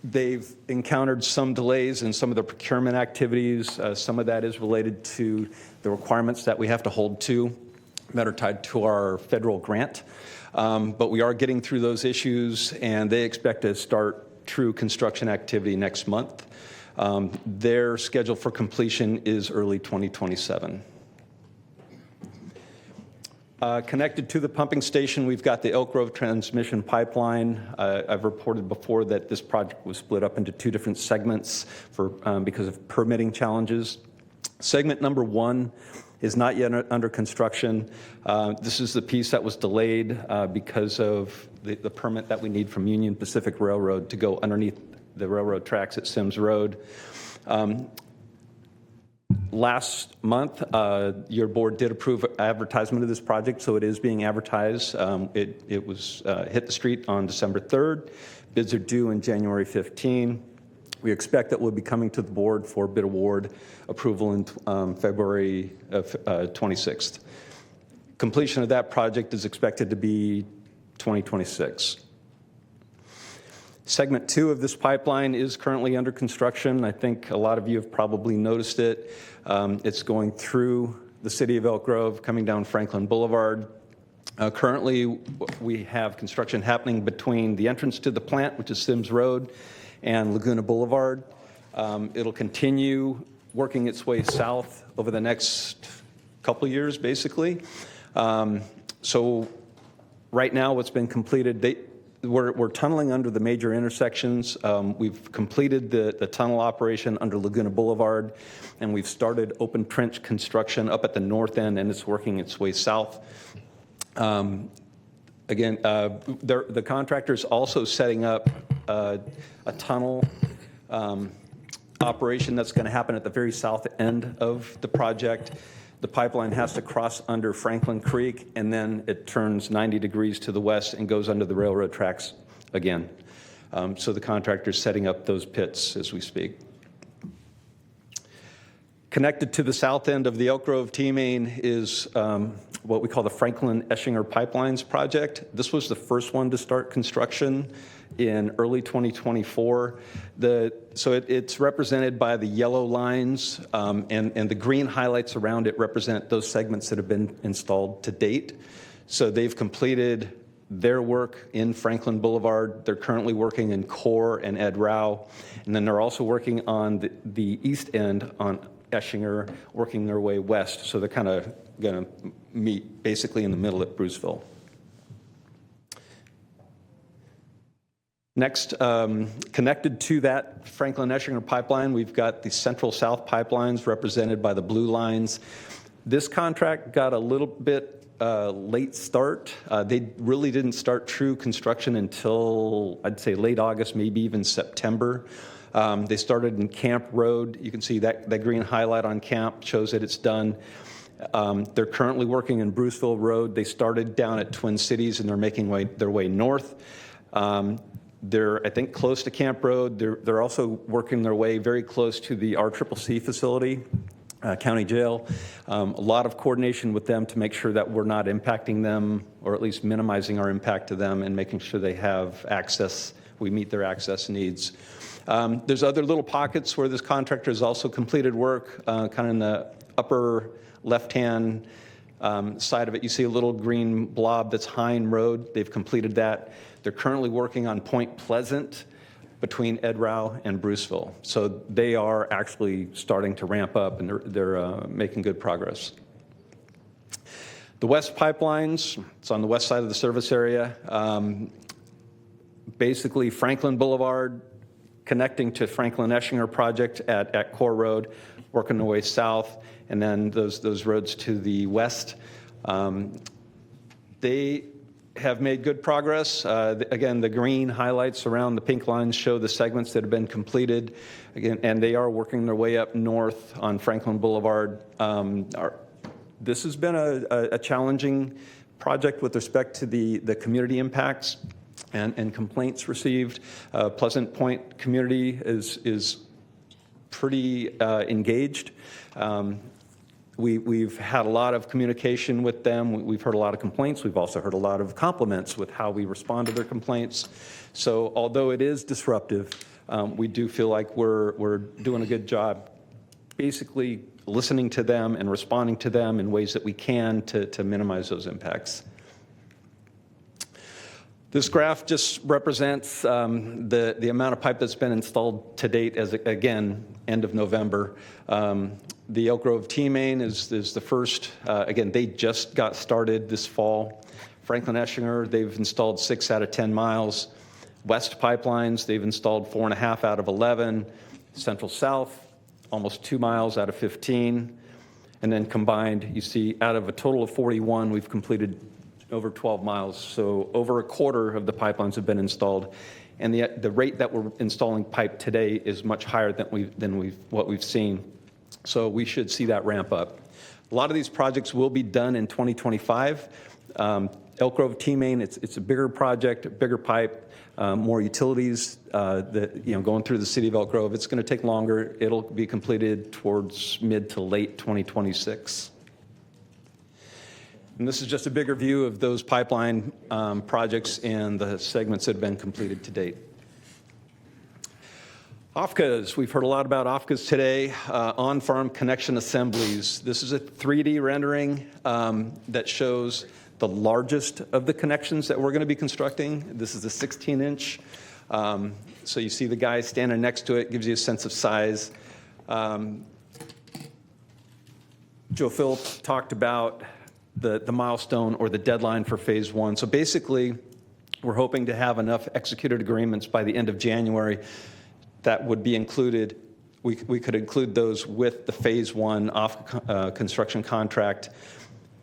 They've encountered some delays in some of the procurement activities. Some of that is related to the requirements that we have to hold to that are tied to our federal grant. But we are getting through those issues, and they expect to start true construction activity next month. Their schedule for completion is early 2027. Connected to the pumping station, we've got the Elk Grove transmission pipeline. I've reported before that this project was split up into 2 different segments because of permitting challenges. Segment number 1 is not yet under construction. This is the piece that was delayed because of the permit that we need from Union Pacific Railroad to go underneath the railroad tracks at Sims Road. Last month, your board did approve advertisement of this project, so it is being advertised. It was hit the street on December 3rd. Bids are due in January 15. We expect that we'll be coming to the board for bid award approval in February 26th. Completion of that project is expected to be 2026. Segment 2 of this pipeline is currently under construction. I think a lot of you have probably noticed it. It's going through the city of Elk Grove, coming down Franklin Boulevard. Currently, we have construction happening between the entrance to the plant, which is Sims Road, and Laguna Boulevard. It'll continue working its way south over the next couple years, basically. So right now, what's been completed, we're tunneling under the major intersections. We've completed the tunnel operation under Laguna Boulevard, and we've started open trench construction up at the north end, and it's working its way south. Again, the contractor's also setting up a tunnel operation that's going to happen at the very south end of the project. The pipeline has to cross under Franklin Creek, and then it turns 90 degrees to the west and goes under the railroad tracks again. So the contractor's setting up those pits as we speak. Connected to the south end of the Elk Grove T-Main is what we call the Franklin-Eschinger Pipelines Project. This was the first one to start construction in early 2024. It's represented by the yellow lines, and the green highlights around it represent those segments that have been installed to date. So they've completed their work in Franklin Boulevard. They're currently working in Core and Ed Rao, and then they're also working on the east end on Eschinger, working their way west. So they're kind of going to meet basically in the middle at Bruceville. Next, connected to that Franklin-Eschinger pipeline, we've got the Central-South pipelines represented by the blue lines. This contract got a little bit late start. They really didn't start true construction until, I'd say, late August, maybe even September. They started in Camp Road. You can see that green highlight on Camp shows that it's done. They're currently working in Bruceville Road. They started down at Twin Cities, and they're making their way north. They're, I think, close to Camp Road. They're also working their way very close to the RCCC facility, county jail. A lot of coordination with them to make sure that we're not impacting them, or at least minimizing our impact to them, and making sure they have access, we meet their access needs. There's other little pockets where this contractor has also completed work, kind of in the upper left-hand side of it. You see a little green blob that's Hine Road. They've completed that. They're currently working on Point Pleasant between Ed Rao and Bruceville. So they are actually starting to ramp up, and they're making good progress. The West Pipelines, it's on the west side of the service area. Basically, Franklin Boulevard connecting to Franklin-Eschinger project at Core Road, working their way south, and then those roads to the west. They have made good progress. Again, the green highlights around the pink lines show the segments that have been completed. Again, and they are working their way up north on Franklin Boulevard. This has been a challenging project with respect to the community impacts and complaints received. Pleasant Point community is pretty engaged. We've had a lot of communication with them. We've heard a lot of complaints. We've also heard a lot of compliments with how we respond to their complaints. So although it is disruptive, we do feel like we're doing a good job basically listening to them and responding to them in ways that we can to minimize those impacts. This graph just represents the amount of pipe that's been installed to date as, again, end of November. The Elk Grove T-Main is the first. Again, they just got started this fall. Franklin-Eschinger, they've installed 6 out of 10 miles. West Pipelines, they've installed 4.5 out of 11. Central-South, almost 2 miles out of 15. And then combined, you see out of a total of 41, we've completed over 12 miles. So over a quarter of the pipelines have been installed. And the rate that we're installing pipe today is much higher than what we've seen. So we should see that ramp up. A lot of these projects will be done in 2025. Elk Grove T-Main, it's a bigger project, bigger pipe, more utilities going through the city of Elk Grove. It's going to take longer. It'll be completed towards mid to late 2026. And this is just a bigger view of those pipeline projects and the segments that have been completed to date. OFCAs, we've heard a lot about OFCAs today, on-farm connection assemblies. This is a 3D rendering that shows the largest of the connections that we're going to be constructing. This is a 16-inch. So you see the guy standing next to it, gives you a sense of size. Joe Phil talked about the milestone or the deadline for phase 1. So basically, we're hoping to have enough executed agreements by the end of January that would be included. We could include those with the phase 1 construction contract.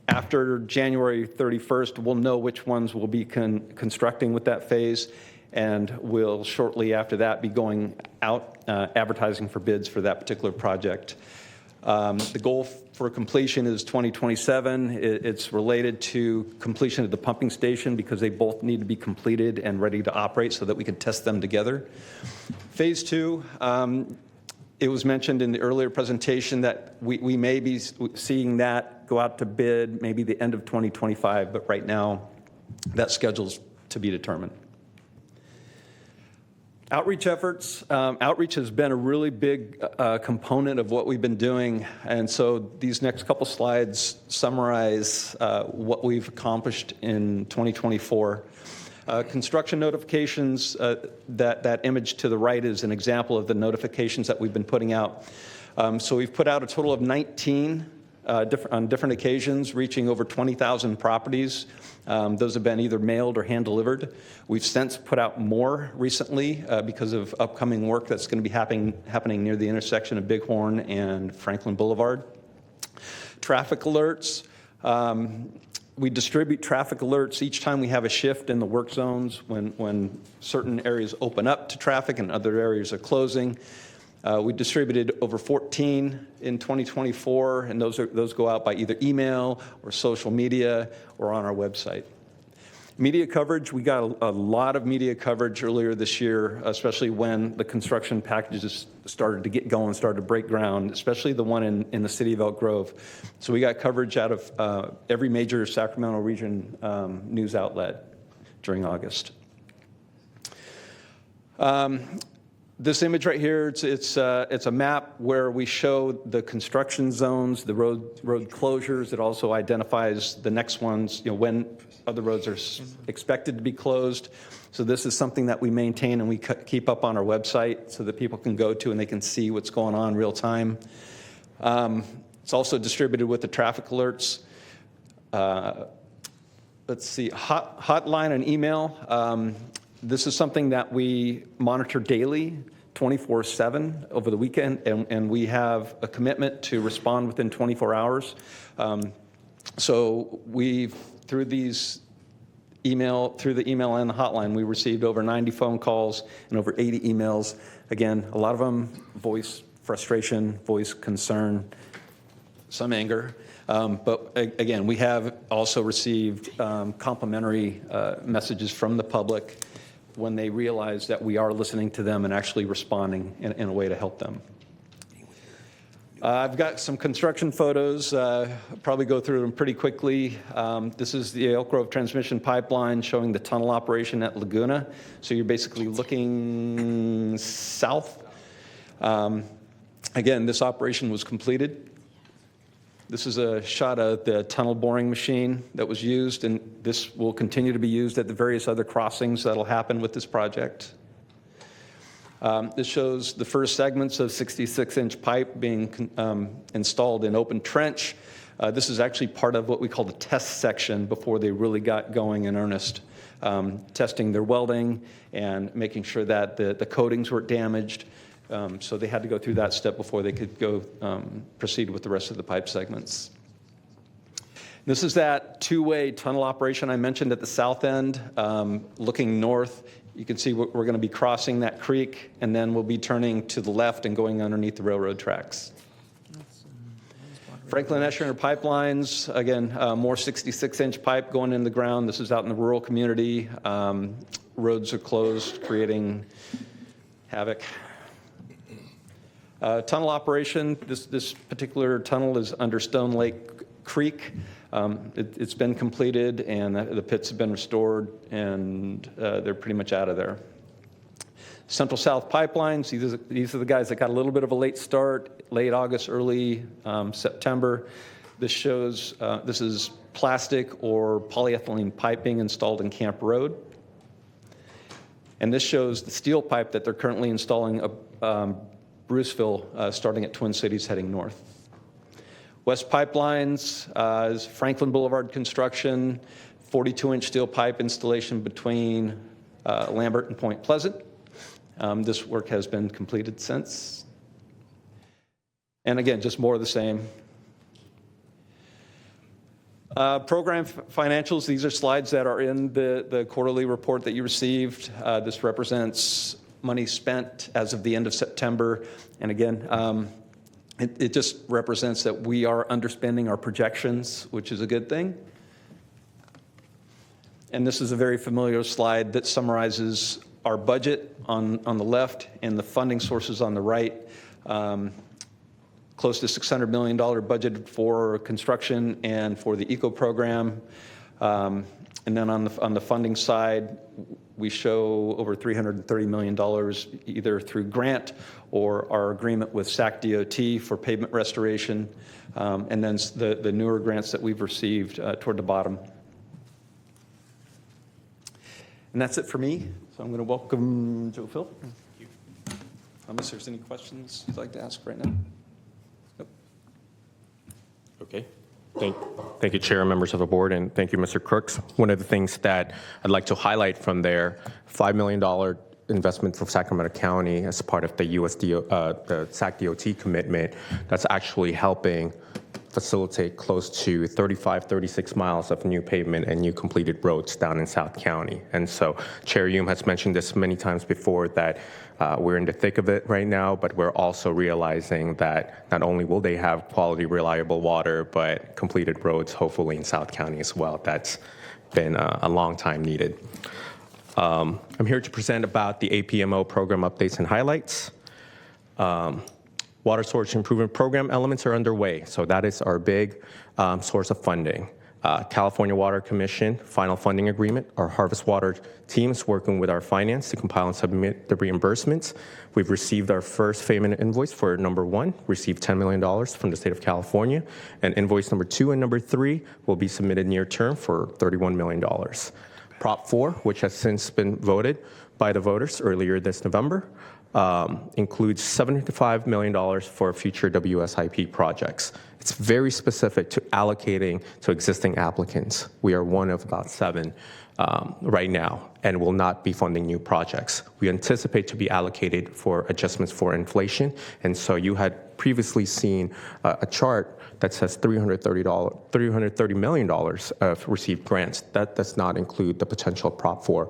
After January 31st, we'll know which ones we'll be constructing with that phase, and we'll shortly after that be going out advertising for bids for that particular project. The goal for completion is 2027. It's related to completion of the pumping station because they both need to be completed and ready to operate so that we can test them together. Phase 2, It was mentioned in the earlier presentation that we may be seeing that go out to bid maybe the end of 2025, but right now that schedule's to be determined. Outreach efforts. Outreach has been a really big component of what we've been doing, and so these next couple slides summarize what we've accomplished in 2024. Construction notifications, that image to the right is an example of the notifications that we've been putting out. So we've put out a total of 19 on different occasions, reaching over 20,000 properties. Those have been either mailed or hand-delivered. We've since put out more recently because of upcoming work that's going to be happening near the intersection of Bighorn and Franklin Boulevard. Traffic alerts. We distribute traffic alerts each time we have a shift in the work zones when certain areas open up to traffic and other areas are closing. We distributed over 14 in 2024, and those go out by either email or social media or on our website. Media coverage, we got a lot of media coverage earlier this year, especially when the construction packages started to get going, started to break ground, especially the one in the city of Elk Grove. So we got coverage out of every major Sacramento region news outlet during August. This image right here, it's a map where we show the construction zones, the road closures. It also identifies the next ones, when other roads are expected to be closed. So this is something that we maintain and we keep up on our website so that people can go to and they can see what's going on real time. It's also distributed with the traffic alerts. Let's see, hotline and email. This is something that we monitor daily, 24/7 over the weekend, and we have a commitment to respond within 24 hours. So through the email and the hotline, we received over 90 phone calls and over 80 emails. Again, a lot of them voice frustration, voice concern, some anger. But again, we have also received complimentary messages from the public when they realize that we are listening to them and actually responding in a way to help them. I've got some construction photos. I'll probably go through them pretty quickly. This is the Elk Grove transmission pipeline showing the tunnel operation at Laguna. So you're basically looking south. Again, this operation was completed. This is a shot of the tunnel boring machine that was used, and this will continue to be used at the various other crossings that will happen with this project. This shows the first segments of 66-inch pipe being installed in open trench. This is actually part of what we call the test section before they really got going in earnest, testing their welding and making sure that the coatings weren't damaged. So they had to go through that step before they could go proceed with the rest of the pipe segments. This is that two-way tunnel operation I mentioned at the south end. Looking north, you can see we're going to be crossing that creek, and then we'll be turning to the left and going underneath the railroad tracks. Franklin Eschner pipelines, again, more 66-inch pipe going in the ground. This is out in the rural community. Roads are closed, creating havoc. Tunnel operation, this particular tunnel is under Stone Lake Creek. It's been completed and the pits have been restored, and they're pretty much out of there. Central South Pipelines, these are the guys that got a little bit of a late start, late August, early September. This shows, this is plastic or polyethylene pipe being installed in Camp Road. And this shows the steel pipe that they're currently installing Bruceville, starting at Twin Cities heading north. West Pipelines is Franklin Boulevard construction, 42-inch steel pipe installation between Lambert and Point Pleasant. This work has been completed since. And again, just more of the same. Program financials, these are slides that are in the quarterly report that you received. This represents money spent as of the end of September. And again, it just represents that we are underspending our projections, which is a good thing. And this is a very familiar slide that summarizes our budget on the left and the funding sources on the right. close to $600 million budgeted for construction and for the ECO program. And then on the funding side, we show over $330 million either through grant or our agreement with SacDOT for pavement restoration, and then the newer grants that we've received toward the bottom. And that's it for me. So I'm going to welcome Joe Phil. Unless there's any questions you'd like to ask right now. Nope. Okay. Thank you, Chair and members of the board, and thank you, Mr. Crooks. One of the things that I'd like to highlight from there, $5 million investment from Sacramento County as part of the the SacDOT commitment, that's actually helping facilitate close to 36 miles of new pavement and new completed roads down in South County. And so Chair Hume has mentioned this many times before, that we're in the thick of it right now, but we're also realizing that not only will they have quality, reliable water, but completed roads, hopefully in South County as well. That's been a long time needed. I'm here to present about the APMO program updates and highlights. Water storage improvement program elements are underway, so that is our big source of funding. California Water Commission final funding agreement. Our Harvest Water team is working with our finance to compile and submit the reimbursements. We've received our first payment invoice for number 1, received $10 million from the state of California, and invoice number 2 and number 3 will be submitted near term for $31 million. Prop 4, which has since been voted by the voters earlier this November, includes $75 million for future WSIP projects. It's very specific to allocating to existing applicants. We are one of about 7 right now and will not be funding new projects. We anticipate to be allocated for adjustments for inflation, and so you had previously seen a chart that says $330 million of received grants. That does not include the potential Prop 4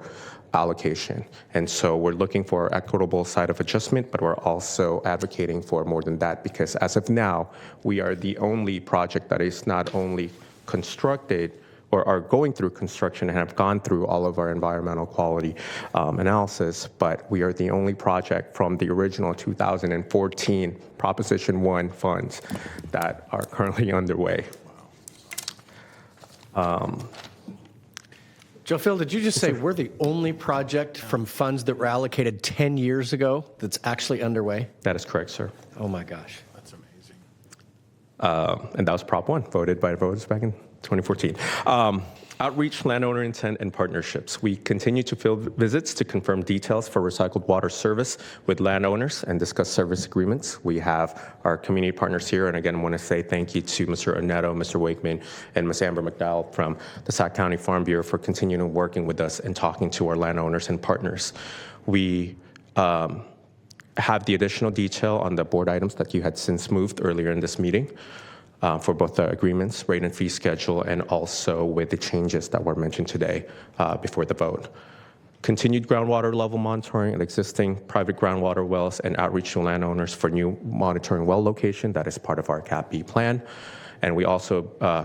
allocation. And so we're looking for equitable side of adjustment, but we're also advocating for more than that, because as of now, we are the only project that is not only constructed or are going through construction and have gone through all of our environmental quality analysis, but we are the only project from the original 2014 Proposition 1 funds that are currently underway. Joe Phil, did you just say we're the only project from funds that were allocated 10 years ago that's actually underway? That is correct, sir. Oh my gosh. That's amazing. And that was Prop 1, voted by voters back in 2014. Outreach, landowner intent, and partnerships. We continue to field visits to confirm details for recycled water service with landowners and discuss service agreements. We have our community partners here, and again, I want to say thank you to Mr. Onetto, Mr. Wakeman, and Ms. Amber McDowell from the Sac County Farm Bureau for continuing working with us and talking to our landowners and partners. We have the additional detail on the board items that you had since moved earlier in this meeting. For both the agreements, rate and fee schedule, and also with the changes that were mentioned today before the vote. Continued groundwater level monitoring at existing private groundwater wells and outreach to landowners for new monitoring well location. That is part of our CAP-B plan. And we also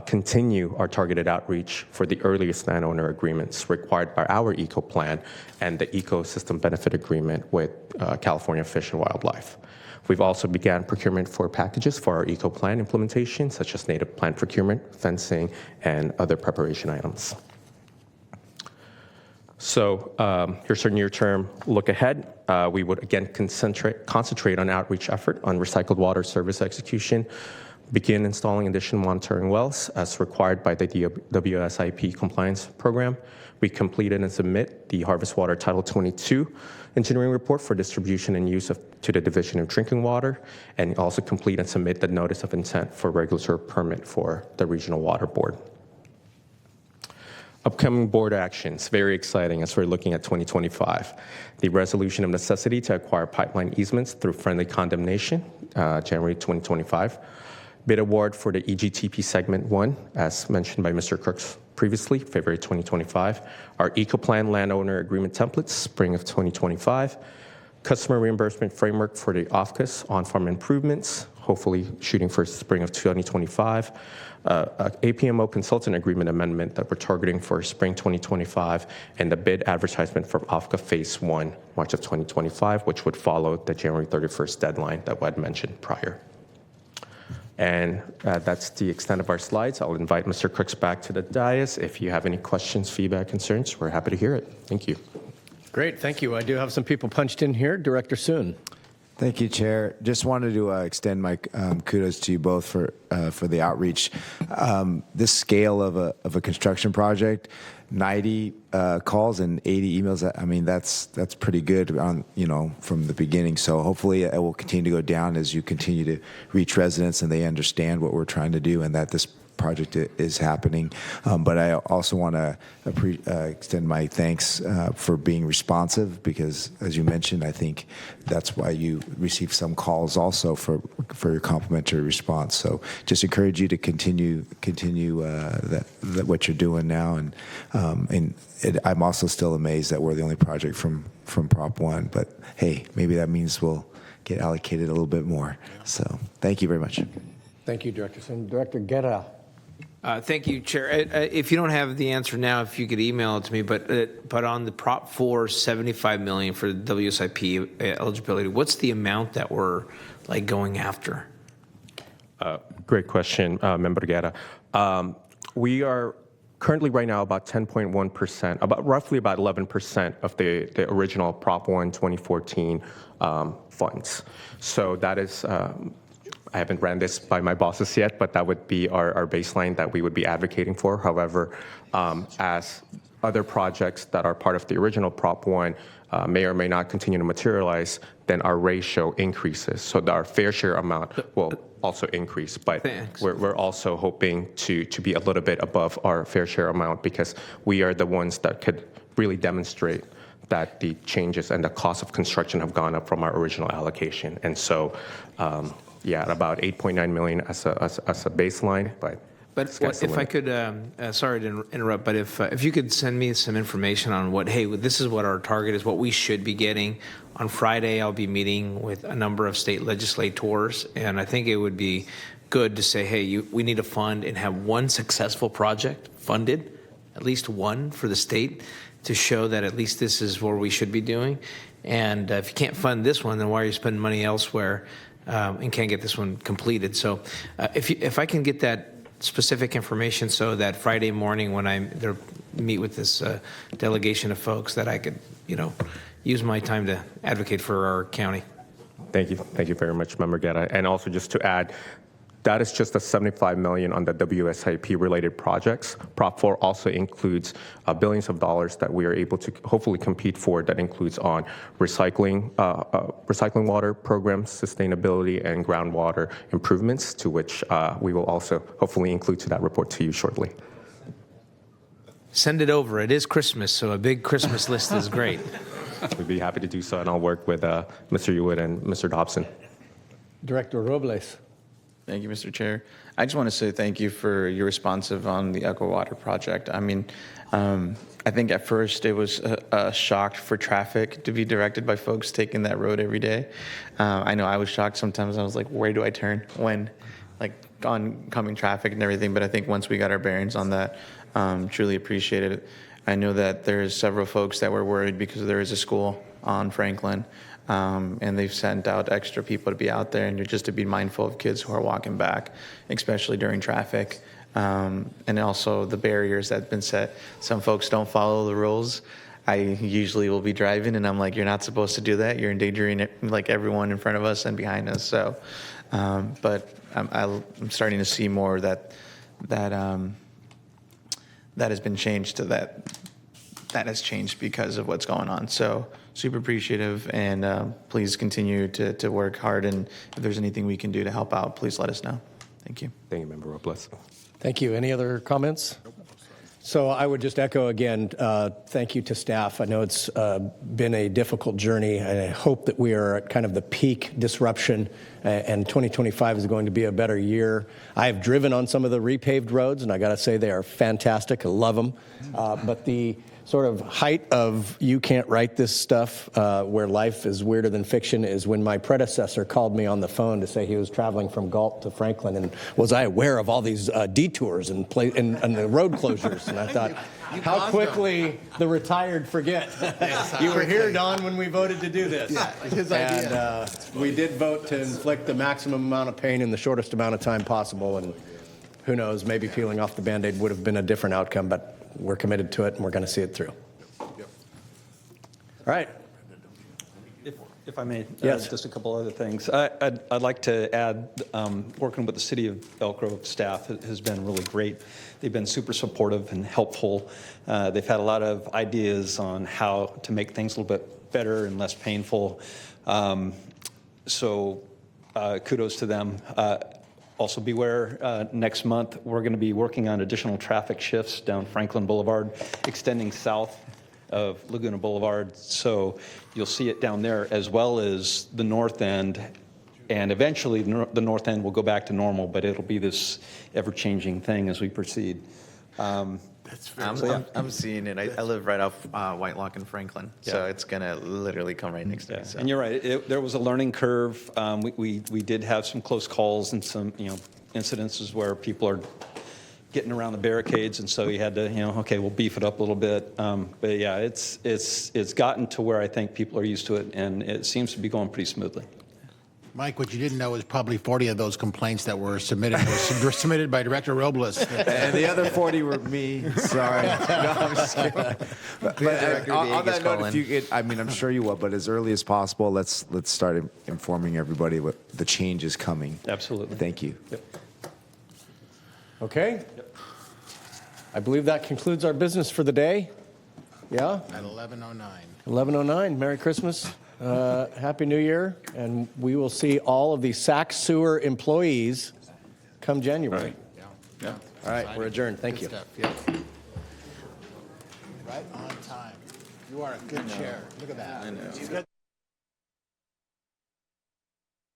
continue our targeted outreach for the earliest landowner agreements required by our ECO plan and the ecosystem benefit agreement with California Fish and Wildlife. We've also began procurement for packages for our eco plan implementation, such as native plant procurement, fencing, and other preparation items. So here's our near-term look ahead. We would again concentrate on outreach effort on recycled water service execution, begin installing additional monitoring wells as required by the WSIP compliance program. We completed and submit the Harvest Water Title 22 engineering report for distribution and use to the Division of Drinking Water, and also complete and submit the notice of intent for regulatory permit for the Regional Water Board. Upcoming board actions, very exciting as we're looking at 2025. The resolution of necessity to acquire pipeline easements through friendly condemnation, January 2025. Bid award for the EGTP Segment 1, as mentioned by Mr. Crooks previously, February 2025. Our EcoPlan landowner agreement templates, spring of 2025. Customer reimbursement framework for the OFCUS on-farm improvements, hopefully shooting for spring of 2025. A APMO consultant agreement amendment that we're targeting for spring 2025, and the bid advertisement for AFCA Phase 1, March of 2025, which would follow the January 31st deadline that we had mentioned prior. And that's the extent of our slides. I'll invite Mr. Crooks back to the dais. If you have any questions, feedback, concerns, we're happy to hear it. Thank you. Great, thank you. I do have some people punched in here. Director Soon. Thank you, Chair. Just wanted to extend my kudos to you both for the outreach. This scale of a construction project, 90 calls and 80 emails. I mean, that's pretty good from the beginning. So hopefully it will continue to go down as you continue to reach residents and they understand what we're trying to do and that this project is happening. But I also want to extend my thanks for being responsive because, as you mentioned, I think that's why you received some calls also for your complimentary response. So just encourage you to continue what you're doing now. And I'm also still amazed that we're the only project from Prop 1. But hey, maybe that means we'll get allocated a little bit more. So thank you very much. Thank you, Director Soon. Director Guerra. Thank you, Chair. If you don't have the answer now, if you could email it to me, but on the Prop 4, $75 million for the WSIP eligibility, what's the amount that we're going after? Great question, Member Guerra. We are currently right now about 10.1%, roughly about 11% of the original Prop 1 2014 funds. So that is. I haven't ran this by my bosses yet, but that would be our baseline that we would be advocating for. However, as other projects that are part of the original Prop 1 may or may not continue to materialize, then our ratio increases. So that our fair share amount will also increase. But we're also hoping to be a little bit above our fair share amount because we are the ones that could really demonstrate that the changes and the cost of construction have gone up from our original allocation. And so, about 8.9 million as a baseline, but if I could, sorry to interrupt, but if you could send me some information on this is what our target is, what we should be getting. On Friday, I'll be meeting with a number of state legislators, and I think it would be good to say, hey, we need to fund and have one successful project funded, at least one for the state, to show that at least this is where we should be doing. And if you can't fund this one, then why are you spending money elsewhere? And can't get this one completed. So if I can get that specific information so that Friday morning when I meet with this delegation of folks that I could, use my time to advocate for our county. Thank you. Thank you very much, Member Guerra. And also just to add, that is just the $75 million on the WSIP related projects. Prop 4 also includes billions of dollars that we are able to hopefully compete for. That includes on recycling water programs, sustainability, and groundwater improvements, to which we will also hopefully include to that report to you shortly. Send it over. It is Christmas, so a big Christmas list is great. We'd be happy to do so, and I'll work with Mr. Hewitt and Mr. Dobson. Director Robles. Thank you, Mr. Chair. I just want to say thank you for your responsive on the Echo Water project. I mean, I think at first it was a shock for traffic to be directed by folks taking that road every day. I know I was shocked sometimes. I was like, where do I turn when, oncoming traffic and everything? But I think once we got our bearings on that, truly appreciated it. I know that there's several folks that were worried because there is a school on Franklin. And they've sent out extra people to be out there and just to be mindful of kids who are walking back, especially during traffic. And also the barriers that have been set. Some folks don't follow the rules. I usually will be driving and I'm like, you're not supposed to do that. You're endangering everyone in front of us and behind us. So, but I'm starting to see more that has been changed to that has changed because of what's going on. So super appreciative, and please continue to work hard. And if there's anything we can do to help out, please let us know. Thank you. Thank you, Member Robles. Thank you. Any other comments? So I would just echo again, thank you to staff. I know it's been a difficult journey, and I hope that we are at kind of the peak disruption and 2025 is going to be a better year. I have driven on some of the repaved roads, and I got to say they are fantastic. I love them. But the sort of height of you can't write this stuff where life is weirder than fiction is when my predecessor called me on the phone to say he was traveling from Galt to Franklin, and was I aware of all these detours and the road closures? And I thought, how quickly the retired forget. You were here, Don, when we voted to do this. Yeah, his idea. And we did vote to inflict the maximum amount of pain in the shortest amount of time possible, and who knows, maybe peeling off the Band-Aid would have been a different outcome, but we're committed to it, and we're going to see it through. All right. If I may, Yes. just a couple other things. I'd like to add, working with the City of Elk Grove staff has been really great. They've been super supportive and helpful. They've had a lot of ideas on how to make things a little bit better and less painful. So kudos to them. Also beware, next month we're going to be working on additional traffic shifts down Franklin Boulevard, extending south of Laguna Boulevard. So you'll see it down there as well as the north end. And eventually the north end will go back to normal, but it'll be this ever-changing thing as we proceed. I'm seeing it. I live right off Whitelock and Franklin, so it's going to literally come right next to me. So. And you're right. There was a learning curve. We did have some close calls and some incidences where people are getting around the barricades, and so you had to okay, we'll beef it up a little bit. But yeah, it's gotten to where I think people are used to it, and it seems to be going pretty smoothly. Mike, what you didn't know is probably 40 of those complaints that were submitted were submitted by Director Robles. And the other 40 were me. Sorry. No, I'm just kidding. But on that note, if you could, I mean, I'm sure you will, but as early as possible, let's start informing everybody what the change is coming. Absolutely. Thank you. Yep. Okay. Yep. I believe that concludes our business for the day. Yeah? At 11:09. 11:09. Merry Christmas. Happy New Year. And we will see all of the SacSewer employees come January. Yeah. All right. We're adjourned. Thank you. Good stuff, yeah. Right on time. You are a good chair. Look at that. I know.